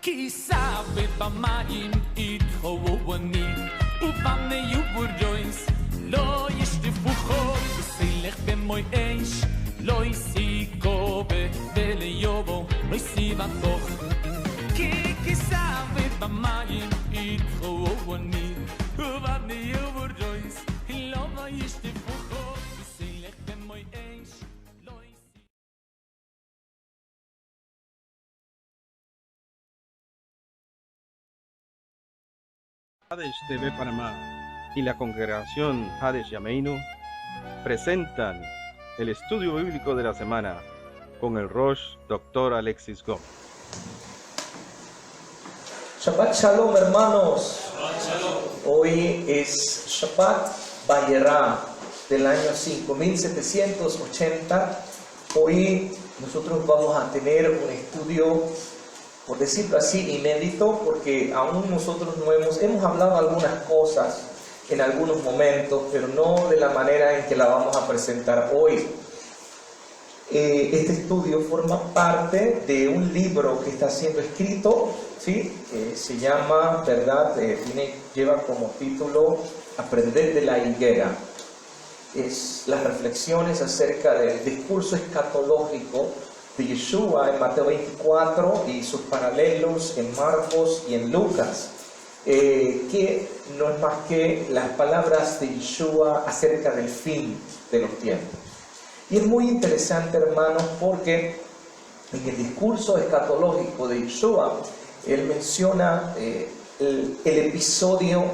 כי סאבט במים יתחוו אני ובמנה יוברויס לא ישטפו חול וסילך במוי אש לא יסיקו וליובו לא יסיבה כוח כי סאבט במים יתחוו אני ובמנה יוברויס לא ישטפו חול וסילך במוי אש Hades TV Panamá y la congregación Hades Yameinu presentan el estudio bíblico de la semana con el Rosh Dr. Alexis Gómez. Shabbat Shalom, hermanos. Shabbat Shalom. Hoy es Shabbat Vayera del año 5780. Hoy nosotros vamos a tener un estudio, por decirlo así, inédito, porque aún nosotros no hemos hablado algunas cosas en algunos momentos, pero no de la manera en que la vamos a presentar hoy. Este estudio forma parte de un libro que está siendo escrito, ¿sí? Se llama, ¿verdad? Lleva como título Aprender de la higuera. Es las reflexiones acerca del discurso escatológico de Yeshua en Mateo 24 y sus paralelos en Marcos y en Lucas, que no es más que las palabras de Yeshua acerca del fin de los tiempos. Y es muy interesante, hermanos, porque en el discurso escatológico de Yeshua, él menciona el episodio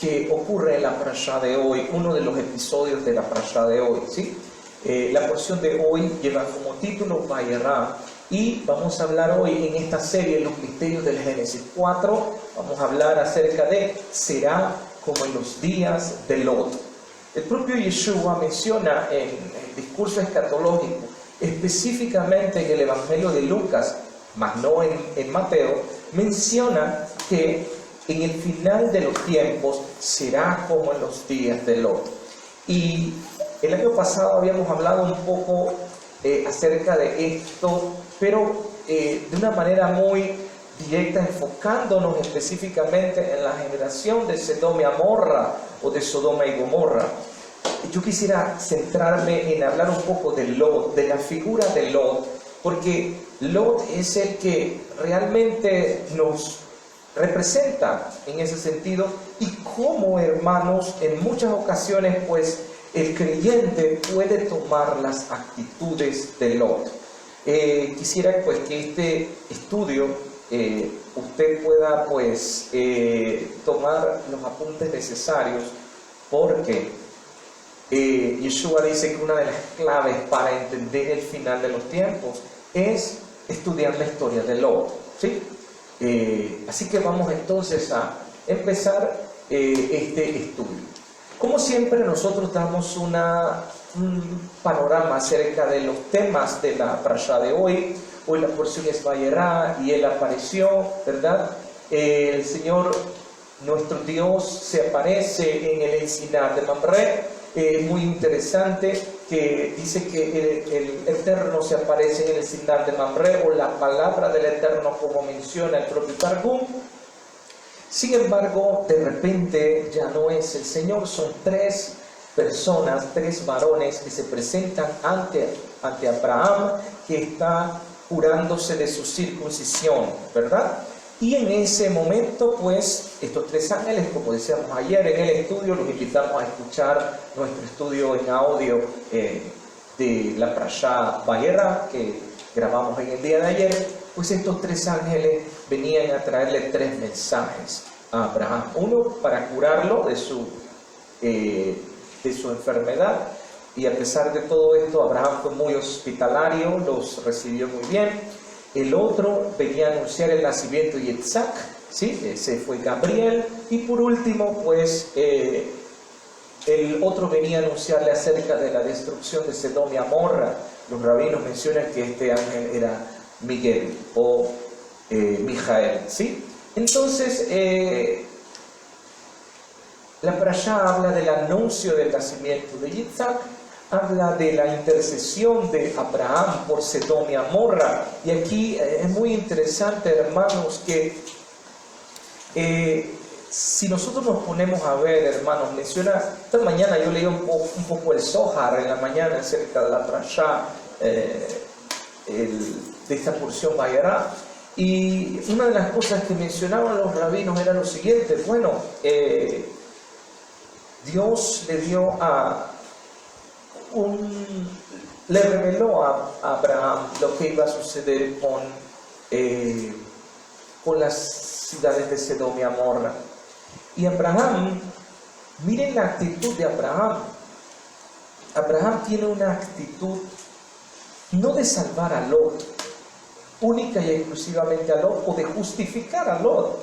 que ocurre en la parashá de hoy, uno de los episodios de la parashá de hoy, ¿sí? La porción de hoy lleva como título Vayera y vamos a hablar hoy en esta serie Los Misterios del Génesis 4. Vamos a hablar acerca de será como en los días de Lot. El propio Yeshua menciona en el discurso escatológico, específicamente en el Evangelio de Lucas, mas no en Mateo, menciona que en el final de los tiempos será como en los días de Lot. Y el año pasado habíamos hablado un poco acerca de esto, pero de una manera muy directa, enfocándonos específicamente en la generación de Sodoma y Gomorra o de Sodoma y Gomorra. Yo quisiera centrarme en hablar un poco de Lot, de la figura de Lot, porque Lot es el que realmente nos representa en ese sentido y cómo, hermanos, en muchas ocasiones pues el creyente puede tomar las actitudes de Lot. Quisiera pues que este estudio usted pueda pues tomar los apuntes necesarios, porque Yeshua dice que una de las claves para entender el final de los tiempos es estudiar la historia de Lot, ¿sí? Así que vamos entonces a empezar este estudio. Como siempre, nosotros damos un panorama acerca de los temas de la parashá de hoy. Hoy la porción es Vayera y él apareció, ¿verdad? El Señor, nuestro Dios, se aparece en el encinar de Mamre. Muy interesante que dice que el Eterno se aparece en el encinar de Mamre, o la palabra del Eterno, como menciona el propio Targum. Sin embargo, de repente ya no es el Señor, son tres personas, tres varones que se presentan ante Abraham, que está jurándose de su circuncisión, ¿verdad? Y en ese momento, pues, estos tres ángeles, como decíamos ayer en el estudio, los invitamos a escuchar nuestro estudio en audio de la parashá Vayera, que grabamos en el día de ayer. Pues estos tres ángeles venían a traerle tres mensajes a Abraham. Uno, para curarlo de su enfermedad. Y a pesar de todo esto, Abraham fue muy hospitalario, los recibió muy bien. El otro venía a anunciar el nacimiento de Yitzhak, ¿sí? Ese fue Gabriel. Y por último, pues, el otro venía a anunciarle acerca de la destrucción de Sodoma y Gomorra. Los rabinos mencionan que este ángel era Miguel o Mijael, ¿sí? Entonces, la parashá habla del anuncio del nacimiento de Yitzhak, habla de la intercesión de Abraham por Sedom y Amorra. Y aquí es muy interesante, hermanos, que si nosotros nos ponemos a ver, hermanos, menciona, esta mañana yo leí un poco el Zohar en la mañana acerca de la Parashá, de esta porción Vayará, y una de las cosas que mencionaban los rabinos era lo siguiente: bueno, Dios le reveló a Abraham lo que iba a suceder con las ciudades de Sedom y Amorra. Y Abraham, miren la actitud de Abraham. Abraham tiene una actitud no de salvar a Lot, única y exclusivamente a Lot, o de justificar a Lot.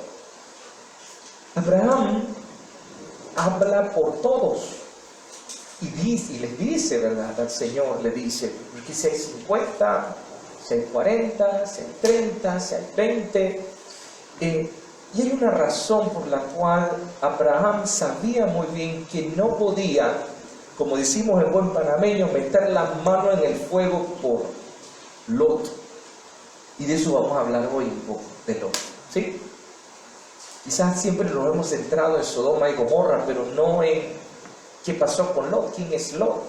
Abraham habla por todos y les dice, ¿verdad? Al Señor le dice que si hay 50, si hay 40, si hay 30, si hay 20. Y hay una razón por la cual Abraham sabía muy bien que no podía, como decimos en buen panameño, meter la mano en el fuego por Lot. Y de eso vamos a hablar hoy un poco, de Lot, ¿sí? Quizás siempre nos hemos centrado en Sodoma y Gomorra, pero no en qué pasó con Lot, quién es Lot.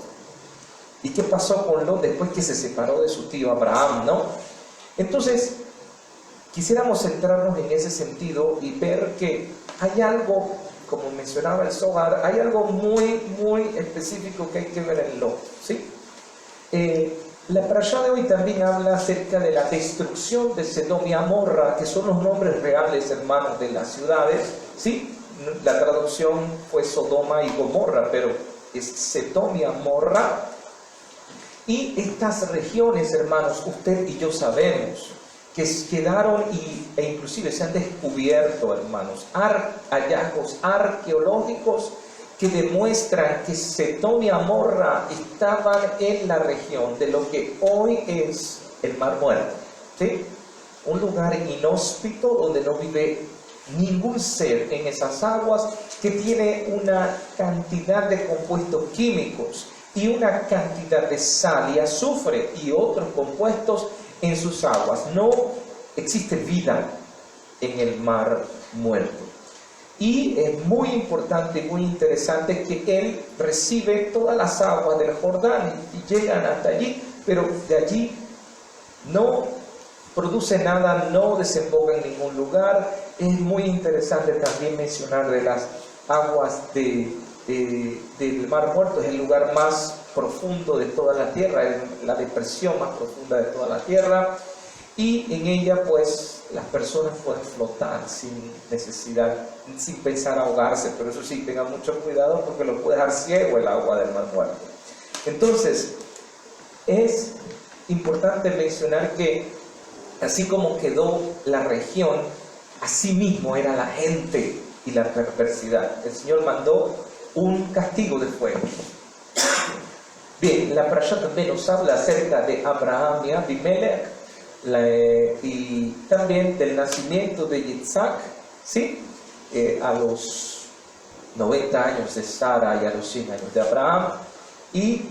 Y qué pasó con Lot después que se separó de su tío Abraham, ¿no? Entonces, quisiéramos centrarnos en ese sentido y ver que hay algo, como mencionaba el Zohar, hay algo muy, muy específico que hay que ver en Lot, ¿sí? La parashá de hoy también habla acerca de la destrucción de Sedom y Amorra, que son los nombres reales, hermanos, de las ciudades, ¿sí? La traducción fue Sodoma y Gomorra, pero es Sedom y Amorra. Y estas regiones, hermanos, usted y yo sabemos que quedaron e inclusive se han descubierto, hermanos, hallazgos arqueológicos que demuestran que Sedom y Amorra estaban en la región de lo que hoy es el Mar Muerto, ¿sí? Un lugar inhóspito donde no vive ningún ser en esas aguas, que tiene una cantidad de compuestos químicos y una cantidad de sal y azufre y otros compuestos en sus aguas. No existe vida en el Mar Muerto. Y es muy importante, muy interesante que él recibe todas las aguas del Jordán y llegan hasta allí, pero de allí no produce nada, no desemboca en ningún lugar. Es muy interesante también mencionar de las aguas del Mar Muerto. Es el lugar más profundo de toda la tierra, es la depresión más profunda de toda la tierra, y en ella pues las personas pueden flotar sin necesidad, sin pensar ahogarse, pero eso sí, tengan mucho cuidado porque lo puede dejar ciego el agua del Mar Muerto. Entonces, es importante mencionar que así como quedó la región, así mismo era la gente y la perversidad. El Señor mandó un castigo de fuego. Bien, la parashá también nos habla acerca de Abraham y Abimelech, y también del nacimiento de Yitzhak, ¿sí? A los 90 años de Sara y a los 100 años de Abraham. Y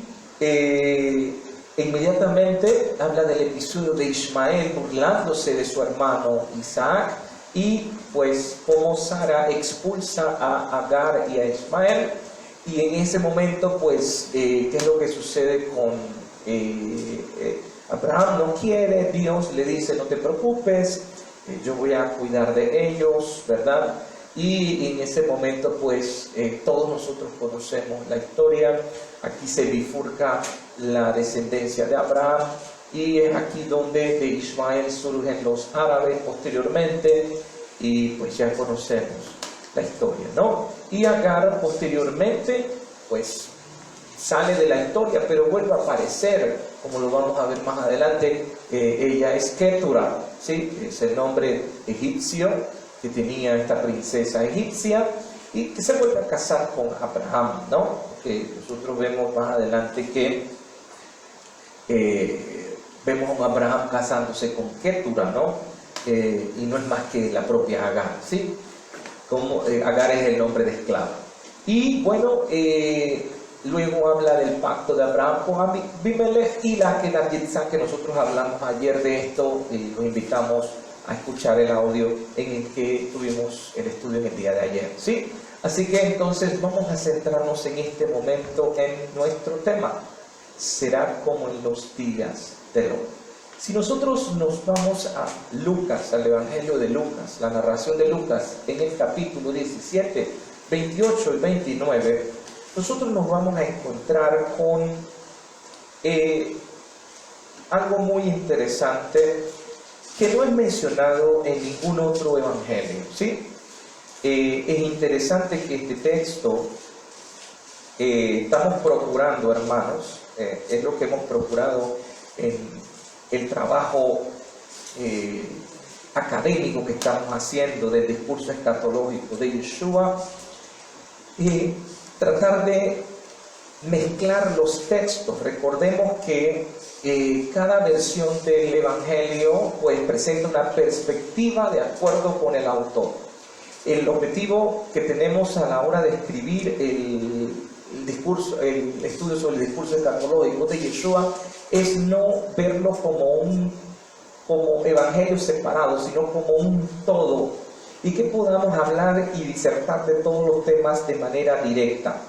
inmediatamente habla del episodio de Ismael burlándose de su hermano Isaac, y pues como Sara expulsa a Agar y a Ismael. Y en ese momento pues ¿qué es lo que sucede con Abraham? No quiere, Dios le dice: no te preocupes, yo voy a cuidar de ellos, ¿verdad? Y en ese momento pues todos nosotros conocemos la historia. Aquí se bifurca la descendencia de Abraham, y es aquí donde de Ismael surgen los árabes posteriormente, y pues ya conocemos la historia, ¿no? Y Agar posteriormente pues sale de la historia, pero vuelve a aparecer, como lo vamos a ver más adelante. Ella es Ketura, ¿sí? Es el nombre egipcio que tenía esta princesa egipcia, y que se vuelve a casar con Abraham, ¿no? Nosotros vemos más adelante que vemos a un Abraham casándose con Ketura, ¿no? Y no es más que la propia Agar, ¿sí? Como Agar es el nombre de esclava. Y bueno, luego habla del pacto de Abraham con Abimelech y la Kedat Yitzhak, que nosotros hablamos ayer de esto y los invitamos a escuchar el audio en el que tuvimos el estudio en el día de ayer, ¿sí? Así que entonces vamos a centrarnos en este momento en nuestro tema. Será como en los días de Lot. Si nosotros nos vamos a Lucas, al Evangelio de Lucas, la narración de Lucas en el capítulo 17, 28 y 29, nosotros nos vamos a encontrar con algo muy interesante que no es mencionado en ningún otro evangelio, ¿sí? Es interesante que este texto estamos procurando, hermanos, es lo que hemos procurado en el trabajo académico que estamos haciendo del discurso escatológico de Yeshua, tratar de mezclar los textos. Recordemos que cada versión del Evangelio pues presenta una perspectiva de acuerdo con el autor. El objetivo que tenemos a la hora de escribir el estudio sobre el discurso escatológico de Yeshua es no verlo como evangelios separados, sino como un todo, y que podamos hablar y disertar de todos los temas de manera directa.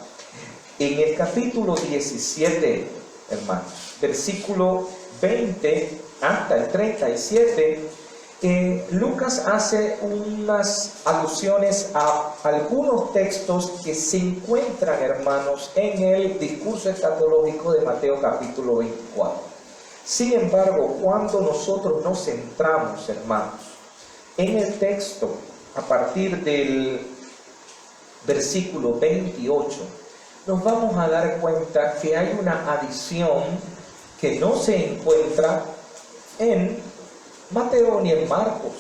En el capítulo 17, hermanos, versículo 20 hasta el 37, Lucas hace unas alusiones a algunos textos que se encuentran, hermanos, en el discurso escatológico de Mateo capítulo 24. Sin embargo, cuando nosotros nos centramos, hermanos, en el texto a partir del versículo 28, nos vamos a dar cuenta que hay una adición que no se encuentra en Mateo ni en Marcos,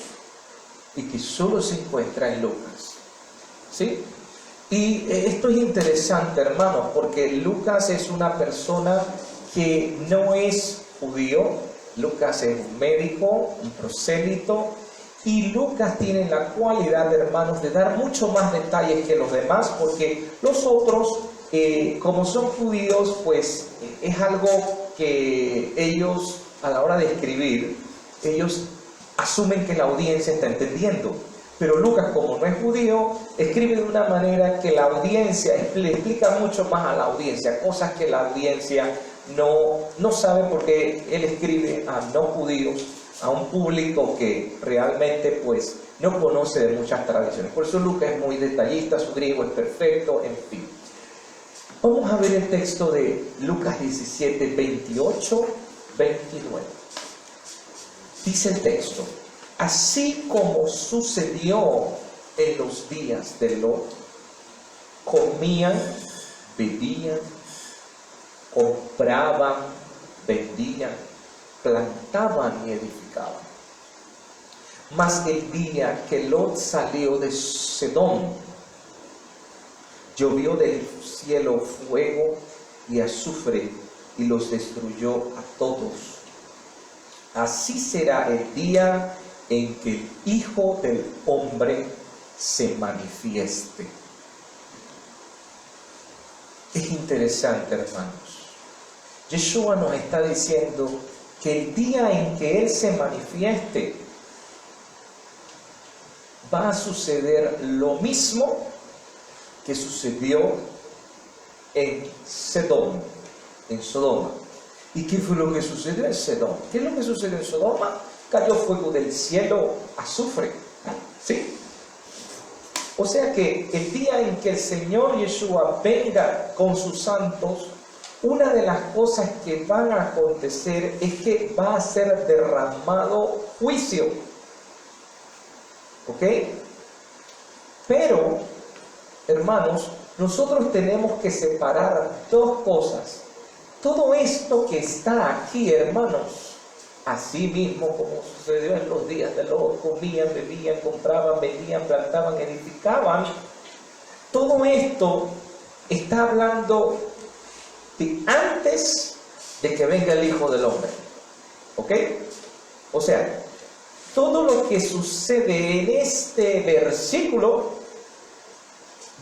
y que solo se encuentra en Lucas, ¿sí? Y esto es interesante, hermanos, porque Lucas es una persona que no es judío. Lucas es un médico, un prosélito, y Lucas tiene la cualidad, hermanos, de dar mucho más detalles que los demás, porque los otros, como son judíos, pues es algo que ellos a la hora de escribir, ellos asumen que la audiencia está entendiendo. Pero Lucas, como no es judío, escribe de una manera que la audiencia le explica mucho más a la audiencia, cosas que la audiencia no sabe, porque él escribe a no judíos, a un público que realmente pues no conoce de muchas tradiciones. Por eso Lucas es muy detallista, su griego es perfecto, en fin. Vamos a ver el texto de Lucas 17, 28, 29. Dice el texto: así como sucedió en los días de Lot, comían, bebían, compraban, vendían, plantaban y edificaban. Mas el día que Lot salió de Sedón, llovió del cielo fuego y azufre y los destruyó a todos. Así será el día en que el Hijo del Hombre se manifieste. Es interesante, hermanos. Yeshua nos está diciendo que el día en que Él se manifieste va a suceder lo mismo que sucedió en Sedón, en Sodoma. ¿Y qué fue lo que sucedió en Sedón? ¿Qué es lo que sucedió en Sodoma? Cayó fuego del cielo, azufre, ¿sí? O sea que el día en que el Señor Yeshua venga con sus santos, una de las cosas que van a acontecer es que va a ser derramado juicio, ¿ok? Pero, hermanos, nosotros tenemos que separar dos cosas. Todo esto que está aquí, hermanos, así mismo como sucedió en los días de Lot, comían, bebían, compraban, vendían, plantaban, edificaban, todo esto está hablando de antes de que venga el Hijo del Hombre, ¿ok? O sea, todo lo que sucede en este versículo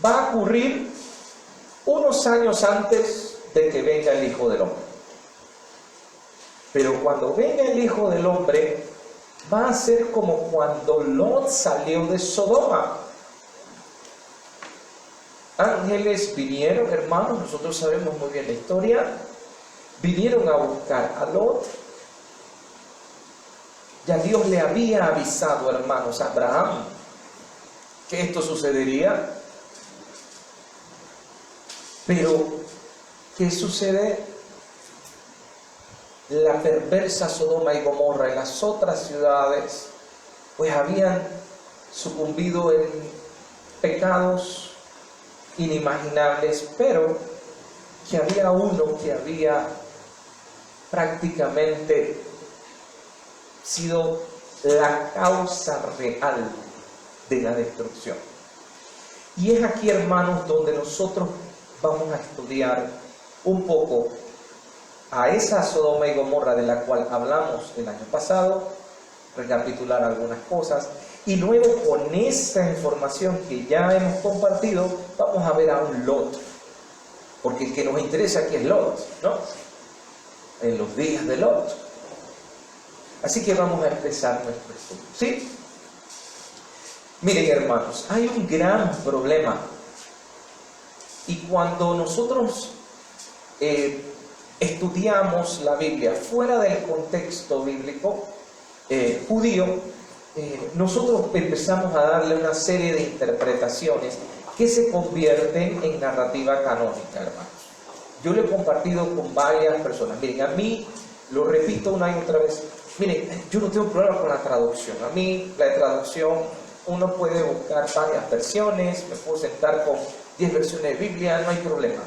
va a ocurrir unos años antes de que venga el Hijo del Hombre. Pero cuando venga el Hijo del Hombre, va a ser como cuando Lot salió de Sodoma. Ángeles vinieron, hermanos, nosotros sabemos muy bien la historia, vinieron a buscar a Lot. Ya Dios le había avisado, hermanos, a Abraham que esto sucedería. Pero, ¿qué sucede? La perversa Sodoma y Gomorra y las otras ciudades, pues habían sucumbido en pecados inimaginables, pero que había uno que había prácticamente sido la causa real de la destrucción. Y es aquí, hermanos, donde nosotros vamos a estudiar un poco a esa Sodoma y Gomorra de la cual hablamos el año pasado, recapitular algunas cosas, y luego con esa información que ya hemos compartido, vamos a ver a un Lot, porque el que nos interesa aquí es Lot, ¿no? En los días de Lot. Así que vamos a empezar nuestro estudio, ¿sí? Miren, hermanos, hay un gran problema, y cuando nosotros estudiamos la Biblia fuera del contexto bíblico judío, nosotros empezamos a darle una serie de interpretaciones que se convierten en narrativa canónica, hermanos. Yo lo he compartido con varias personas. Miren, a mí, lo repito una y otra vez, miren, yo no tengo problema con la traducción. A mí, la traducción, uno puede buscar varias versiones, me puedo sentar con 10 versiones de Biblia, no hay problema.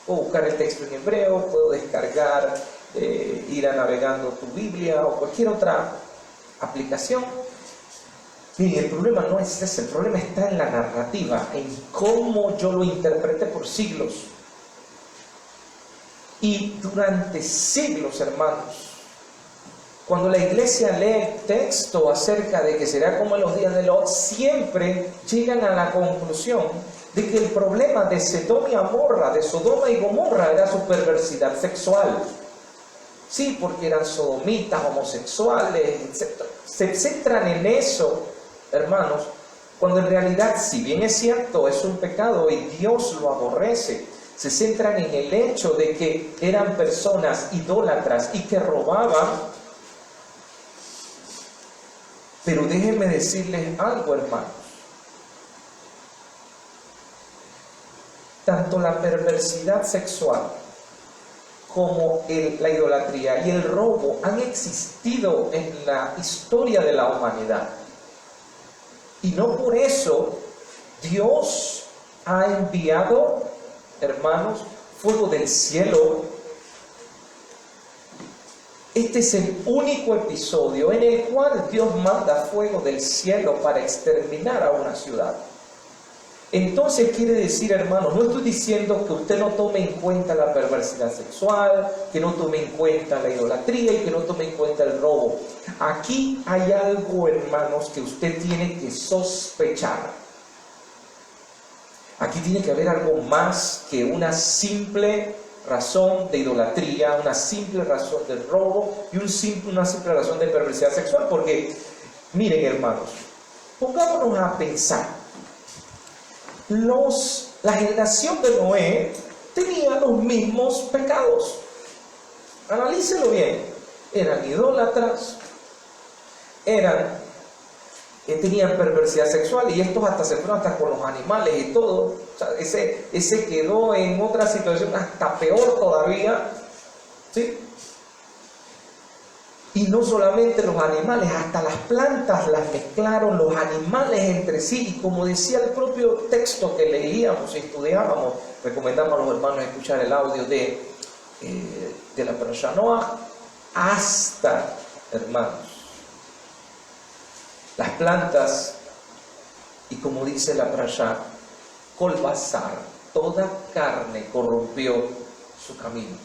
Puedo buscar el texto en hebreo, puedo descargar, ir a navegando tu Biblia o cualquier otra aplicación. Miren, el problema no es ese, el problema está en la narrativa, en cómo yo lo interpreté por siglos. Y durante siglos, hermanos, cuando la iglesia lee el texto acerca de que será como en los días de Lot, siempre llegan a la conclusión de que el problema de Sodoma y Gomorra era su perversidad sexual. Sí, porque eran sodomitas, homosexuales, etc. Se centran en eso, hermanos, cuando en realidad, si bien es cierto, es un pecado y Dios lo aborrece, se centran en el hecho de que eran personas idólatras y que robaban. Pero déjenme decirles algo, hermanos. Tanto la perversidad sexual como la idolatría y el robo han existido en la historia de la humanidad. Y no por eso Dios ha enviado, hermanos, fuego del cielo. Este es el único episodio en el cual Dios manda fuego del cielo para exterminar a una ciudad. Entonces quiere decir, hermanos, no estoy diciendo que usted no tome en cuenta la perversidad sexual, que no tome en cuenta la idolatría y que no tome en cuenta el robo. Aquí hay algo, hermanos, que usted tiene que sospechar. Aquí tiene que haber algo más que una simple razón de idolatría, una simple razón de robo y una simple razón de perversidad sexual. Porque, miren, hermanos, pongámonos a pensar. La generación de Noé tenía los mismos pecados. Analícenlo bien. Eran idólatras, tenían perversidad sexual, y estos hasta se fueron hasta con los animales y todo. O sea, ese quedó en otra situación hasta peor todavía, ¿sí? Y no solamente los animales, hasta las plantas las mezclaron, los animales entre sí. Y como decía el propio texto que leíamos y estudiábamos, recomendamos a los hermanos escuchar el audio de la Parashá Noah, hasta, hermanos, las plantas, y como dice la Parashá, Kol Basar, toda carne corrompió su camino.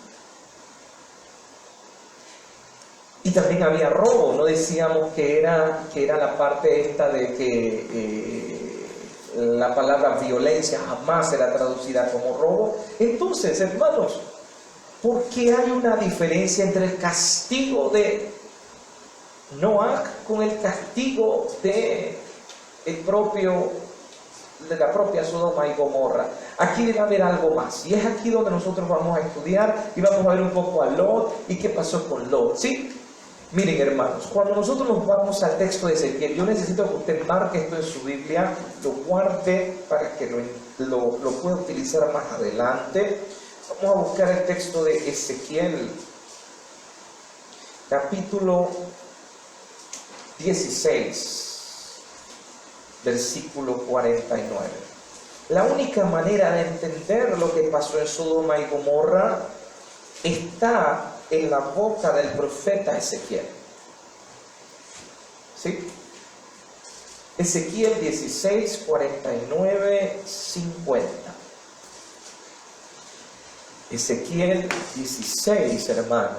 Y también había robo. No decíamos que era la parte esta de que La palabra violencia jamás será traducida como robo. Entonces, hermanos, ¿por qué hay una diferencia entre el castigo de Noah con el castigo de la propia Sodoma y Gomorra? Aquí debe haber algo más, y es aquí donde nosotros vamos a estudiar y vamos a ver un poco a Lot y qué pasó con Lot, ¿sí? Miren, hermanos, cuando nosotros nos vamos al texto de Ezequiel, yo necesito que usted marque esto en su Biblia, lo guarde para que lo pueda utilizar más adelante. Vamos a buscar el texto de Ezequiel, capítulo 16, versículo 49. La única manera de entender lo que pasó en Sodoma y Gomorra está en la boca del profeta Ezequiel. ¿Sí? Ezequiel 16, 49, 50. Ezequiel 16, hermanos,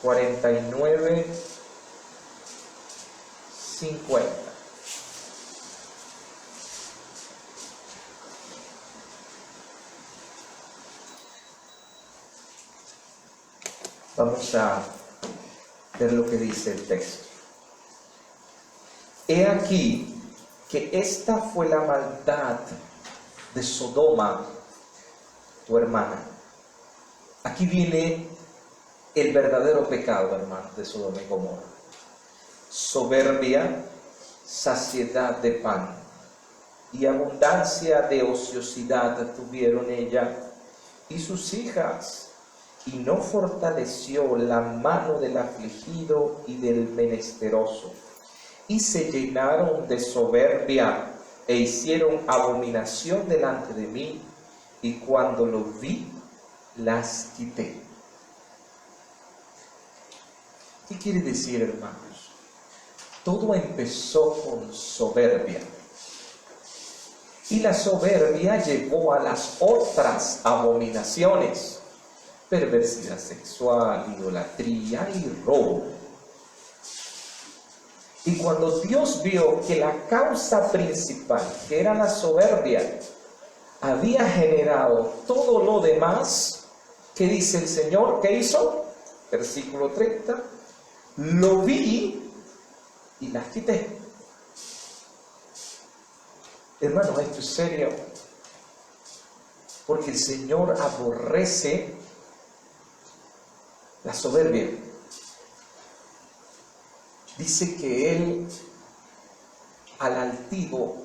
49, 50. Vamos a ver lo que dice el texto. He aquí que esta fue la maldad de Sodoma, tu hermana. Aquí viene el verdadero pecado, hermanos, de Sodoma y Gomorra. Soberbia, saciedad de pan y abundancia de ociosidad tuvieron ella y sus hijas, y no fortaleció la mano del afligido y del menesteroso, y se llenaron de soberbia e hicieron abominación delante de mí, y cuando lo vi, las quité. ¿Qué quiere decir, hermanos? Todo empezó con soberbia, y la soberbia llevó a las otras abominaciones: perversidad sexual, idolatría y robo. Y cuando Dios vio que la causa principal, que era la soberbia, había generado todo lo demás, ¿qué dice el Señor? ¿Qué hizo? Versículo 30. Lo vi y las quité. Hermanos, esto es serio, porque el Señor aborrece la soberbia. Dice que Él al altivo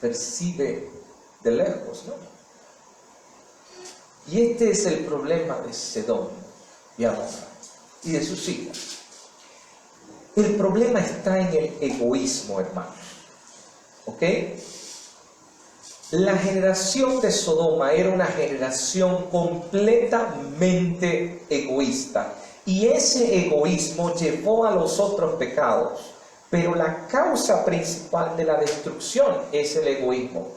percibe de lejos, ¿no? Y este es el problema de Sedom y Amorra y de sus hijas. El problema está en el egoísmo, hermanos. ¿Ok? La generación de Sodoma era una generación completamente egoísta, y ese egoísmo llevó a los otros pecados, pero la causa principal de la destrucción es el egoísmo.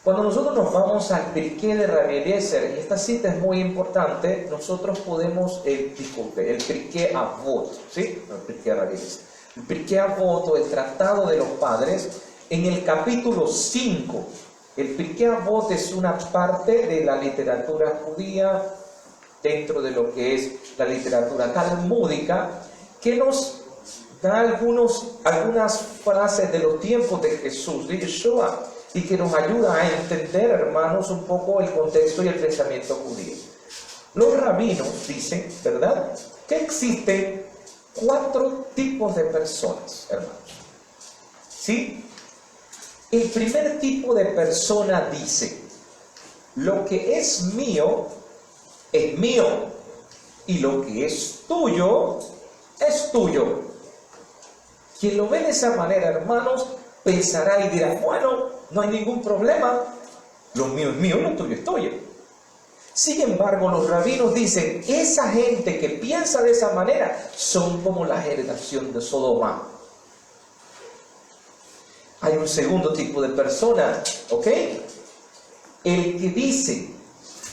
Cuando nosotros nos vamos al Pirkei de Rabbi Eliezer, y esta cita es muy importante, nosotros podemos, el Pirkei Avot, ¿sí? No, el Pirkei de Rabbi Eliezer. El Pirkei Avot, o el Tratado de los Padres, en el capítulo 5, el Pirkei Avot es una parte de la literatura judía dentro de lo que es la literatura talmúdica, que nos da algunas frases de los tiempos de Jesús, de Yeshua, y que nos ayuda a entender, hermanos, un poco el contexto y el pensamiento judío. Los rabinos dicen, ¿verdad?, que existen 4 tipos de personas, hermanos. ¿Sí? El primer tipo de persona dice: lo que es mío, y lo que es tuyo, es tuyo. Quien lo ve de esa manera, hermanos, pensará y dirá: bueno, no hay ningún problema, lo mío es mío, lo tuyo es tuyo. Sin embargo, los rabinos dicen: esa gente que piensa de esa manera son como la generación de Sodoma. Hay un segundo tipo de persona, ¿ok? El que dice: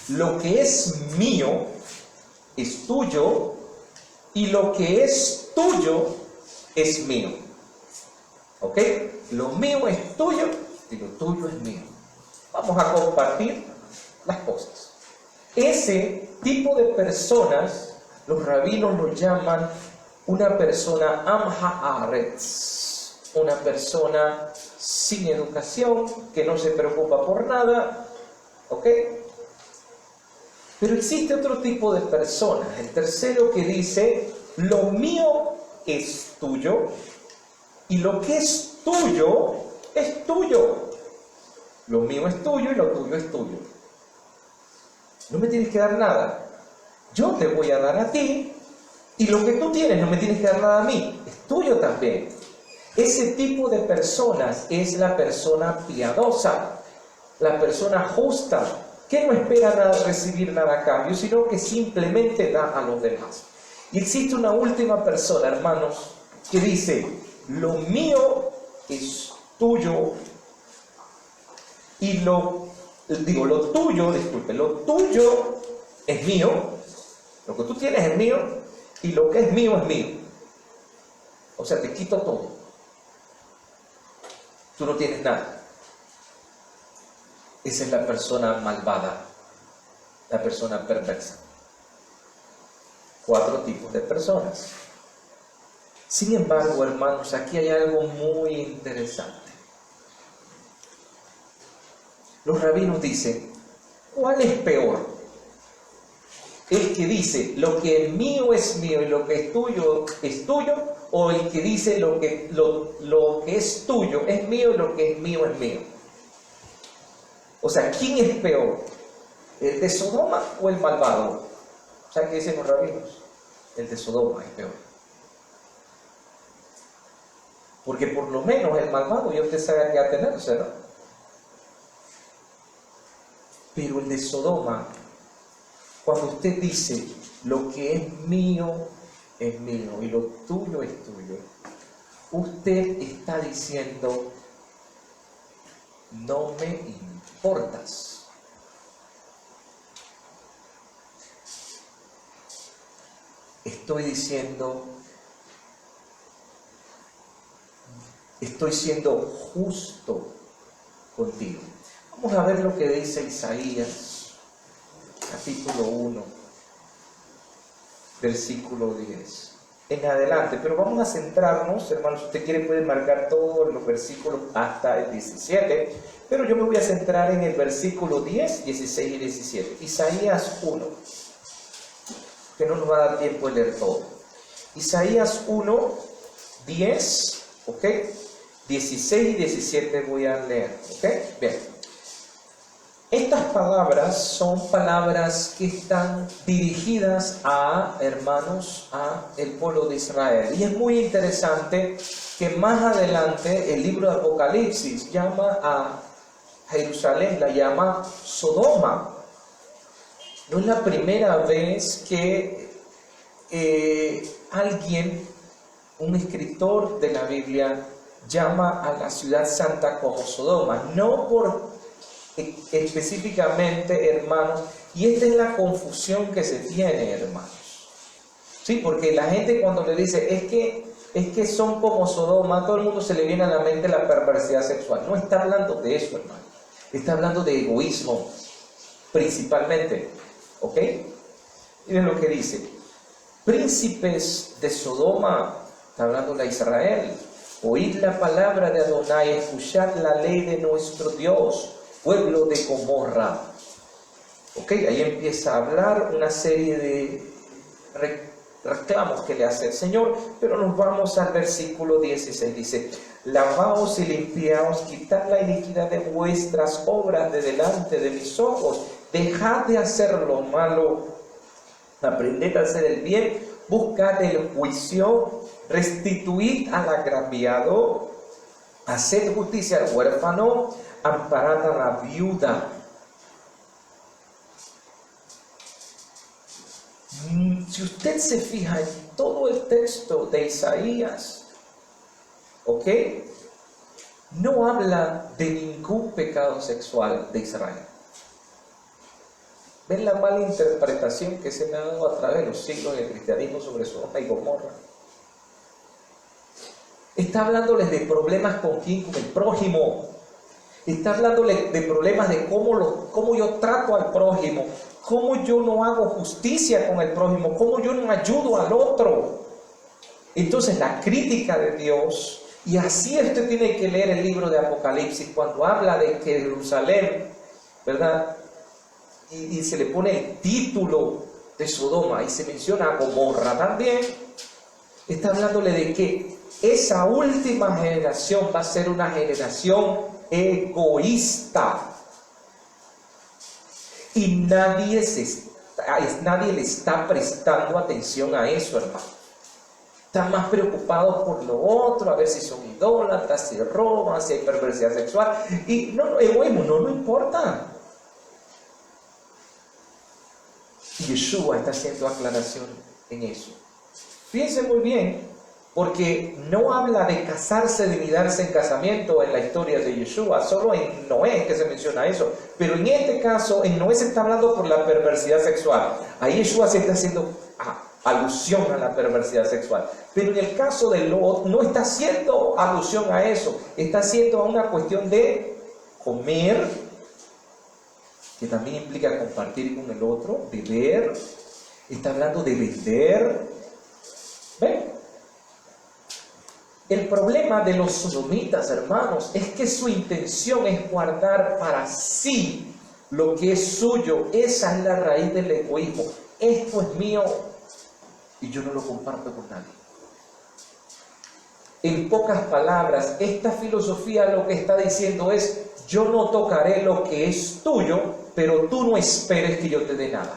lo que es mío es tuyo, y lo que es tuyo es mío. ¿Ok? Lo mío es tuyo y lo tuyo es mío. Vamos a compartir las cosas. Ese tipo de personas, los rabinos lo llaman una persona amhaaretz, una persona sin educación, que no se preocupa por nada, ¿ok? Pero existe otro tipo de personas, el tercero, que dice, lo mío es tuyo y lo que es tuyo es tuyo. Lo mío es tuyo y lo tuyo es tuyo. No me tienes que dar nada. Yo te voy a dar a ti y lo que tú tienes no me tienes que dar nada a mí. Es tuyo también. Ese tipo de personas es la persona piadosa, la persona justa, que no espera nada, recibir nada a cambio, sino que simplemente da a los demás. Y existe una última persona, hermanos, que dice, lo mío es tuyo y lo tuyo es mío, lo que tú tienes es mío y lo que es mío es mío. O sea, te quito todo. Tú no tienes nada. Esa es la persona malvada, la persona perversa. 4 tipos de personas. Sin embargo, hermanos, aquí hay algo muy interesante. Los rabinos dicen, ¿cuál es peor? ¿El que dice, lo que es mío y lo que es tuyo, o el que dice, lo que es tuyo es mío y lo que es mío es mío? O sea, ¿quién es peor? ¿El de Sodoma o el malvado? ¿Saben qué dicen los rabinos? El de Sodoma es peor. Porque por lo menos el malvado ya usted sabe que va a tenerse, ¿no? Pero el de Sodoma, cuando usted dice, lo que es mío y lo tuyo es tuyo, usted está diciendo, no me importas. Estoy diciendo, estoy siendo justo contigo. Vamos a ver lo que dice Isaías, capítulo 1, versículo 10. En adelante, pero vamos a centrarnos, hermanos, si usted quiere puede marcar todos los versículos hasta el 17, pero yo me voy a centrar en el versículo 10, 16 y 17. Isaías 1, que no nos va a dar tiempo de leer todo. Isaías 1, 10, ¿ok? 16 y 17 voy a leer, ¿ok? Bien. Estas palabras son palabras que están dirigidas a, hermanos, a el pueblo de Israel. Y es muy interesante que más adelante el libro de Apocalipsis llama a Jerusalén, la llama Sodoma. No es la primera vez que alguien, un escritor de la Biblia, llama a la ciudad santa como Sodoma. No por específicamente, hermanos, y esta es la confusión que se tiene, hermanos. Sí, porque la gente cuando le dice es que son como Sodoma, todo el mundo se le viene a la mente la perversidad sexual. No está hablando de eso, hermano. Está hablando de egoísmo, principalmente. ¿Ok? Miren lo que dice. Príncipes de Sodoma, está hablando de Israel, oíd la palabra de Adonai, escuchad la ley de nuestro Dios, pueblo de Gomorra. Ok, ahí empieza a hablar una serie de reclamos que le hace el Señor, pero nos vamos al versículo 16, dice, lavaos y limpiaos, quitad la iniquidad de vuestras obras de delante de mis ojos, dejad de hacer lo malo, aprended a hacer el bien, buscad el juicio, restituid al agraviado, haced justicia al huérfano, amparad a la viuda. Si usted se fija en todo el texto de Isaías, ¿ok? No habla de ningún pecado sexual de Israel. ¿Ven la mala interpretación que se me ha dado a través de los siglos del cristianismo sobre Sodoma y Gomorra? Está hablándoles de problemas con quién, con el prójimo. Está hablándoles de problemas de cómo yo trato al prójimo, cómo yo no hago justicia con el prójimo, cómo yo no ayudo al otro. Entonces la crítica de Dios, y así usted tiene que leer el libro de Apocalipsis cuando habla de que Jerusalén, ¿verdad? Y se le pone el título de Sodoma y se menciona a Gomorra también. Está hablándole de que esa última generación va a ser una generación egoísta. Y nadie le está prestando atención a eso, hermano. Están más preocupados por lo otro, a ver si son idólatras, si roban, si hay perversidad sexual. Y egoísmo no importa. Yeshua está haciendo aclaración en eso. Fíjense muy bien, porque no habla de casarse, de darse en casamiento en la historia de Yeshua, solo en Noé que se menciona eso. Pero en este caso, en Noé se está hablando por la perversidad sexual. Ahí Yeshua se está haciendo alusión a la perversidad sexual. Pero en el caso de Lot no está haciendo alusión a eso, está haciendo a una cuestión de comer, que también implica compartir con el otro, beber, está hablando de vender. ¿Ven? El problema de los sodomitas, hermanos, es que su intención es guardar para sí lo que es suyo. Esa es la raíz del egoísmo. Esto es mío y yo no lo comparto con nadie. En pocas palabras, esta filosofía lo que está diciendo es: yo no tocaré lo que es tuyo, pero tú no esperes que yo te dé nada.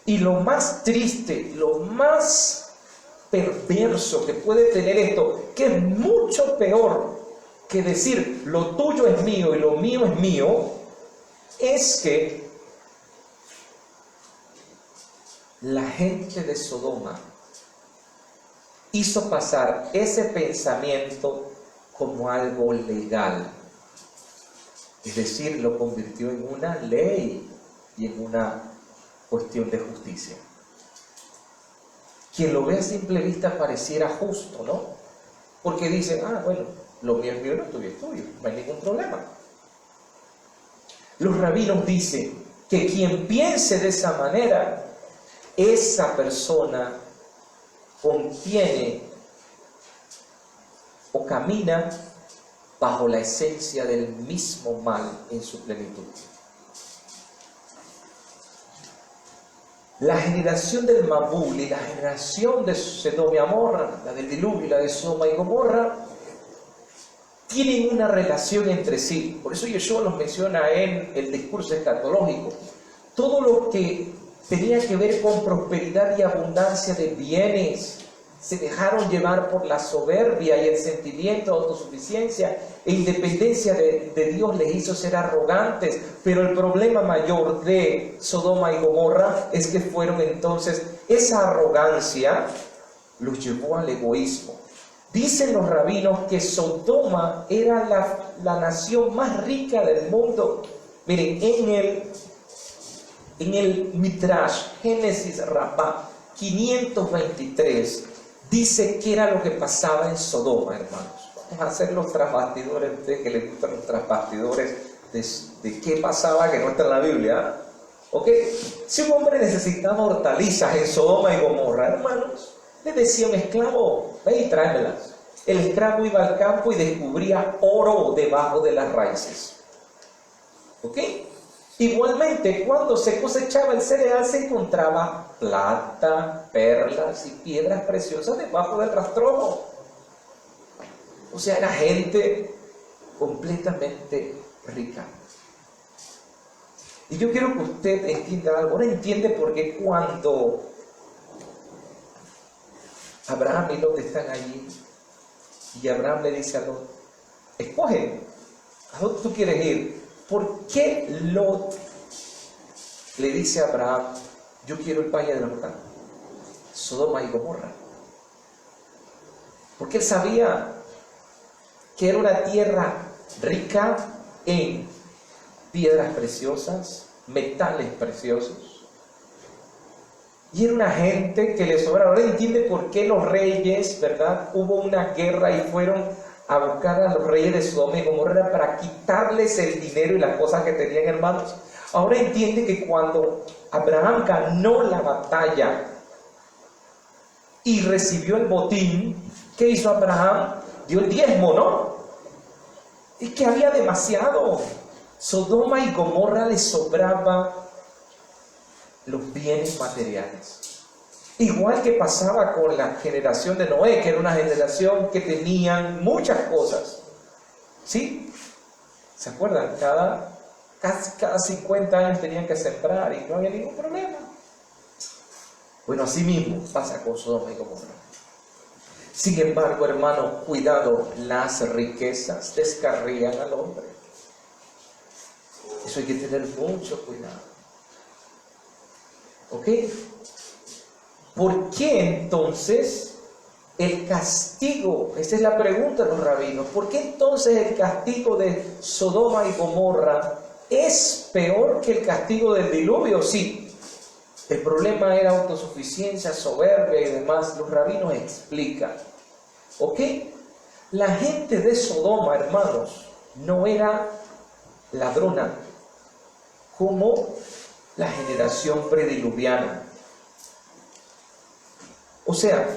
Y lo más triste, lo más perverso que puede tener esto, que es mucho peor que decir lo tuyo es mío y lo mío es mío, es que la gente de Sodoma hizo pasar ese pensamiento como algo legal. Es decir, lo convirtió en una ley y en una cuestión de justicia. Quien lo ve a simple vista pareciera justo, ¿no? Porque dicen: bueno, lo mío es mío, lo tuyo es tuyo, no hay ningún problema. Los rabinos dicen que quien piense de esa manera, esa persona contiene o camina bajo la esencia del mismo mal en su plenitud. La generación del Mabul y la generación de Sodoma y Gomorra, la del diluvio y la de Sodoma y Gomorra, tienen una relación entre sí. Por eso Yeshua los menciona en el discurso escatológico. Todo lo que tenía que ver con prosperidad y abundancia de bienes, se dejaron llevar por la soberbia y el sentimiento de autosuficiencia e independencia de Dios les hizo ser arrogantes. Pero el problema mayor de Sodoma y Gomorra es que fueron entonces, esa arrogancia los llevó al egoísmo. Dicen los rabinos que Sodoma era la nación más rica del mundo. Miren, en el Midrash, Génesis Rabbah 523, dice qué era lo que pasaba en Sodoma, hermanos. Vamos a hacer los trasbastidores, a ustedes que les gustan los trasbastidores de qué pasaba que no está en la Biblia. ¿Ok? Si un hombre necesitaba hortalizas en Sodoma y Gomorra, hermanos, le decía un esclavo: ve y tráemelas. El esclavo iba al campo y descubría oro debajo de las raíces. ¿Ok? Igualmente, cuando se cosechaba el cereal, se encontraba plata, perlas y piedras preciosas debajo del rastrojo. O sea, era gente completamente rica. Y yo quiero que usted entienda algo. Ahora entiende por qué cuando Abraham y Lot están allí, y Abraham le dice a Lot: escoge, ¿a dónde tú quieres ir? ¿Por qué Lot le dice a Abraham: yo quiero el valle de la Jordán, Sodoma y Gomorra? Porque él sabía que era una tierra rica en piedras preciosas, metales preciosos. Y era una gente que le sobraba. Ahora entiende por qué los reyes, ¿verdad? Hubo una guerra y fueron a buscar a los reyes de Sodoma y Gomorra para quitarles el dinero y las cosas que tenían, hermanos. Ahora entiende que cuando Abraham ganó la batalla y recibió el botín, ¿qué hizo Abraham? Dio el diezmo, ¿no? Es que había demasiado. Sodoma y Gomorra les sobraba los bienes materiales. Igual que pasaba con la generación de Noé, que era una generación que tenían muchas cosas. ¿Sí? ¿Se acuerdan? Cada 50 años tenían que sembrar y no había ningún problema. Bueno, así mismo pasa con Sodoma y Gomorra. Sin embargo, hermano, cuidado, las riquezas descarrían al hombre. Eso hay que tener mucho cuidado. ¿Ok? ¿Por qué entonces el castigo? Esa es la pregunta de los rabinos. ¿Por qué entonces el castigo de Sodoma y Gomorra es peor que el castigo del diluvio? Sí. El problema era autosuficiencia, soberbia y demás. Los rabinos explican. ¿Ok? La gente de Sodoma, hermanos, no era ladrona como la generación prediluviana. O sea,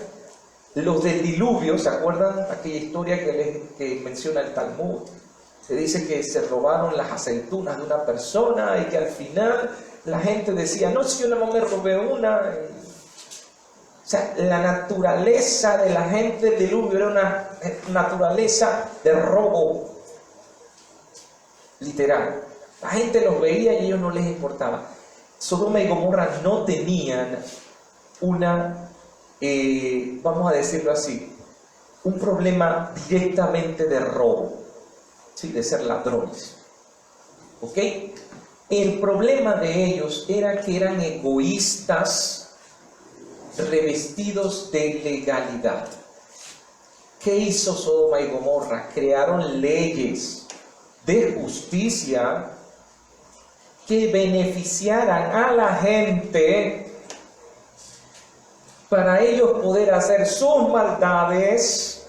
los del diluvio, ¿se acuerdan aquella historia que menciona el Talmud? Se dice que se robaron las aceitunas de una persona y que al final la gente decía, no, si yo no me robé una. O sea, la naturaleza de la gente del diluvio era una naturaleza de robo, literal. La gente los veía y a ellos no les importaba. Sodoma y Gomorra no tenían vamos a decirlo así, un problema directamente de robo, ¿sí? De ser ladrones. ¿Ok? El problema de ellos era que eran egoístas revestidos de legalidad. ¿Qué hizo Sodoma y Gomorra? Crearon leyes de justicia que beneficiaran a la gente para ellos poder hacer sus maldades,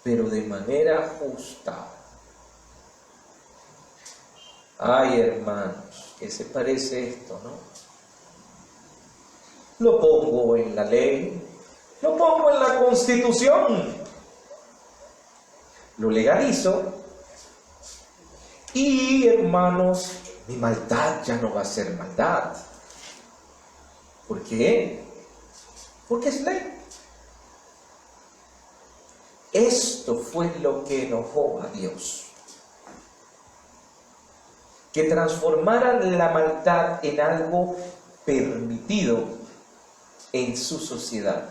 pero de manera justa. Ay, hermanos, ¿qué se parece esto, no? Lo pongo en la ley, lo pongo en la Constitución, lo legalizo y, hermanos, mi maldad ya no va a ser maldad. ¿Por qué? Porque es ley. Esto fue lo que enojó a Dios. Que transformaran la maldad en algo permitido en su sociedad.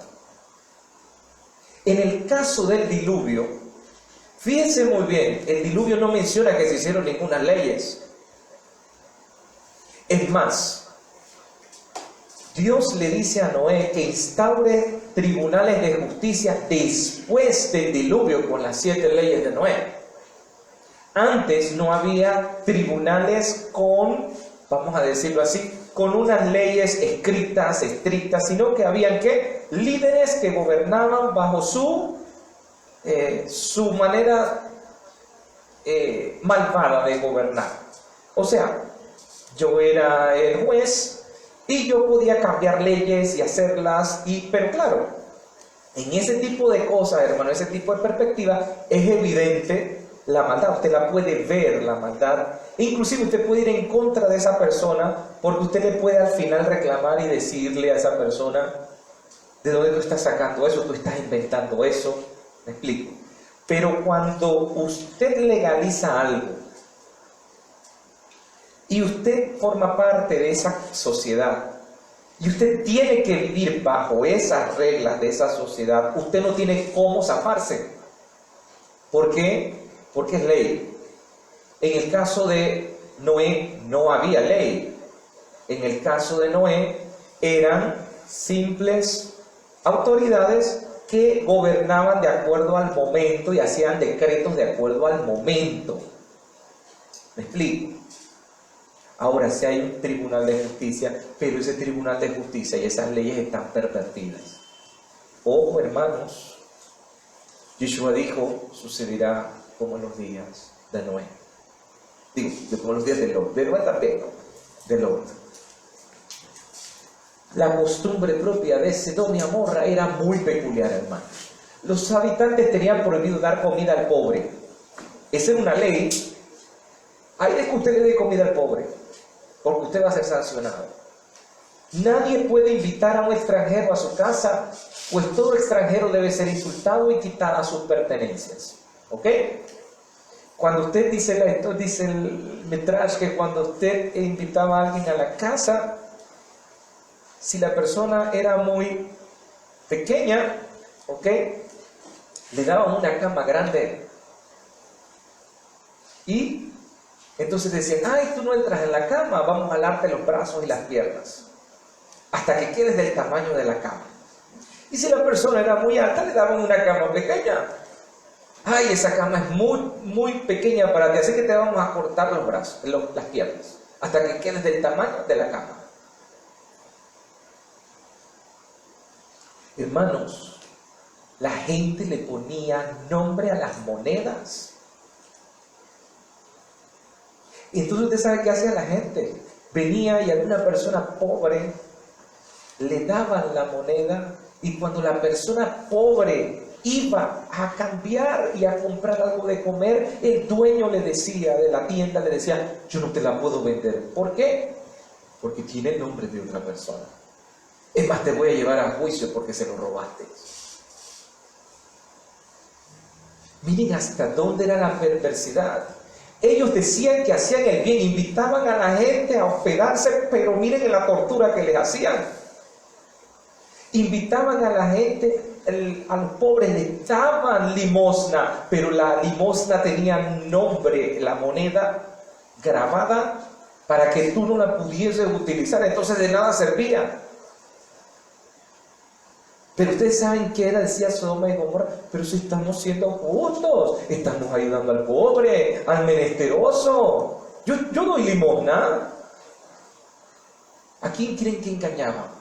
En el caso del diluvio, fíjense muy bien, el diluvio no menciona que se hicieron ninguna leyes. Es más, Dios le dice a Noé que instaure tribunales de justicia después del diluvio con las 7 leyes de Noé. Antes no había tribunales con, vamos a decirlo así, con unas leyes escritas, estrictas, sino que habían ¿qué? Líderes que gobernaban bajo su manera malvada de gobernar. O sea, yo era el juez y yo podía cambiar leyes y hacerlas, pero claro, en ese tipo de cosas, hermano, ese tipo de perspectiva, es evidente la maldad. Usted la puede ver, la maldad. Inclusive usted puede ir en contra de esa persona, porque usted le puede al final reclamar y decirle a esa persona, ¿de dónde tú estás sacando eso? Tú estás inventando eso. ¿Me explico? Pero cuando usted legaliza algo, y usted forma parte de esa sociedad, y usted tiene que vivir bajo esas reglas de esa sociedad, usted no tiene cómo zafarse. ¿Por qué? Porque es ley. En el caso de Noé no había ley. En el caso de Noé eran simples autoridades que gobernaban de acuerdo al momento y hacían decretos de acuerdo al momento. ¿Me explico? Ahora sí hay un tribunal de justicia, pero ese tribunal de justicia y esas leyes están pervertidas. Ojo, hermanos, Yeshua dijo, sucederá como en los días de Noé. Digo, como en los días de Lot. De Noé también, ¿no? De Lot. La costumbre propia de Sedom y Amorra era muy peculiar, hermanos. Los habitantes tenían prohibido dar comida al pobre. Esa era una ley. Ahí es que usted le dé comida al pobre, porque usted va a ser sancionado. Nadie puede invitar a un extranjero a su casa, pues todo extranjero debe ser insultado y quitada sus pertenencias. ¿Ok? Cuando usted dice el metraje que cuando usted invitaba a alguien a la casa, si la persona era muy pequeña, ¿ok?, le daban una cama grande. Y entonces decían, ay, tú no entras en la cama, vamos a jalarte los brazos y las piernas, hasta que quedes del tamaño de la cama. Y si la persona era muy alta, le daban una cama pequeña. Ay, esa cama es muy pequeña para ti, así que te vamos a cortar los brazos, las piernas, hasta que quedes del tamaño de la cama. Hermanos, la gente le ponía nombre a las monedas. Y entonces usted sabe qué hacía la gente. Venía y a una persona pobre le daban la moneda, y cuando la persona pobre iba a cambiar y a comprar algo de comer, el dueño le decía, de la tienda le decía, yo no te la puedo vender. ¿Por qué? Porque tiene el nombre de otra persona. Es más, te voy a llevar a juicio porque se lo robaste. Miren hasta dónde era la perversidad. Ellos decían que hacían el bien, invitaban a la gente a hospedarse, pero miren la tortura que les hacían. Invitaban a la gente, a los pobres les daban limosna, pero la limosna tenía nombre, la moneda grabada, para que tú no la pudieses utilizar, entonces de nada servía. Pero ustedes saben qué era, decía Sodoma y Gomorra, pero si estamos siendo justos, estamos ayudando al pobre, al menesteroso. Yo doy limosna. ¿A quién creen que engañaban?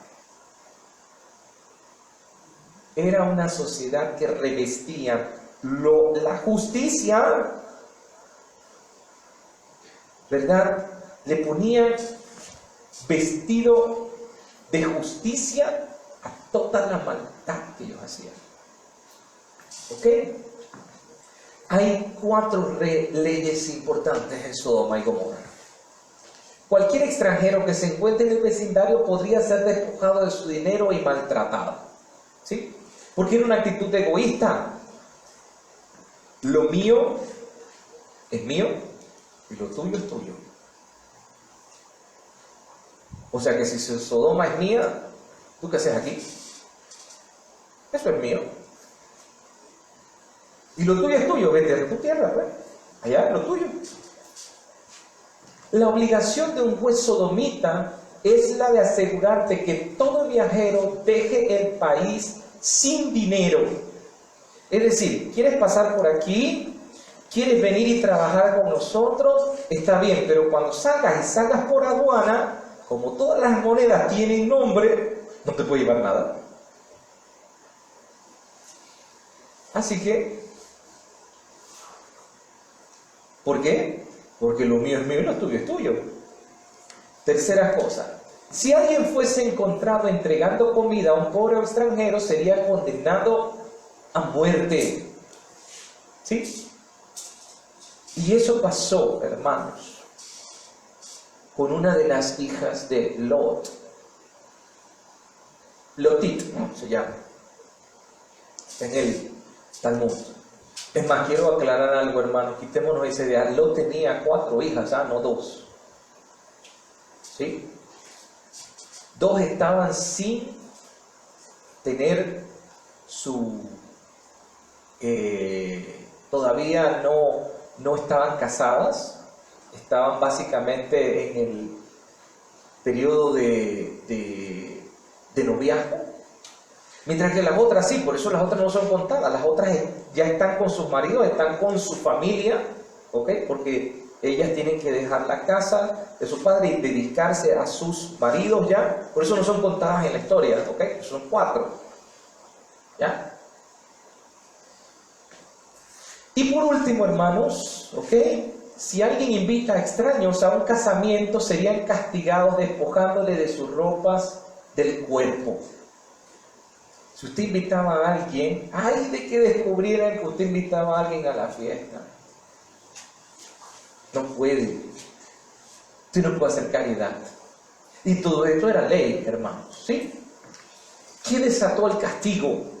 Era una sociedad que revestía la justicia, ¿verdad? Le ponían vestido de justicia a toda la maldad que ellos hacían. ¿Ok? Hay 4 leyes importantes en Sodoma y Gomorra. Cualquier extranjero que se encuentre en el vecindario podría ser despojado de su dinero y maltratado. ¿Sí? Porque era una actitud egoísta. Lo mío es mío y lo tuyo es tuyo. O sea que si Sodoma es mía, ¿tú qué haces aquí? Eso es mío. Y lo tuyo es tuyo, vete a tu tierra, pues. Allá es lo tuyo. La obligación de un juez sodomita es la de asegurarte que todo viajero deje el país sin dinero. Es decir, ¿quieres pasar por aquí? ¿Quieres venir y trabajar con nosotros? Está bien, pero cuando salgas por aduana, como todas las monedas tienen nombre, no te puede llevar nada. Así que, ¿por qué? Porque lo mío es mío y lo tuyo es tuyo. Tercera cosa, si alguien fuese encontrado entregando comida a un pobre o extranjero, sería condenado a muerte. ¿Sí? Y eso pasó, hermanos, con una de las hijas de Lot. Lotit se llama en el Talmud. Es más, quiero aclarar algo, hermanos. Quitémonos esa idea. Lot tenía 4 hijas, no 2. ¿Sí? 2 estaban sin tener su... todavía no estaban casadas. Estaban básicamente en el periodo de noviazgo. Mientras que las otras sí, por eso las otras no son contadas. Las otras ya están con sus maridos, están con su familia, ¿ok? Porque ellas tienen que dejar la casa de su padre y dedicarse a sus maridos ya. Por eso no son contadas en la historia, ¿ok? Son 4. ¿Ya? Y por último, hermanos, ¿ok? Si alguien invita a extraños a un casamiento, serían castigados despojándole de sus ropas del cuerpo. Si usted invitaba a alguien, ¡ay de que descubrieran que usted invitaba a alguien a la fiesta! No puede. Usted no puede hacer caridad. Y todo esto era ley, hermanos, ¿sí? ¿Qué desató el castigo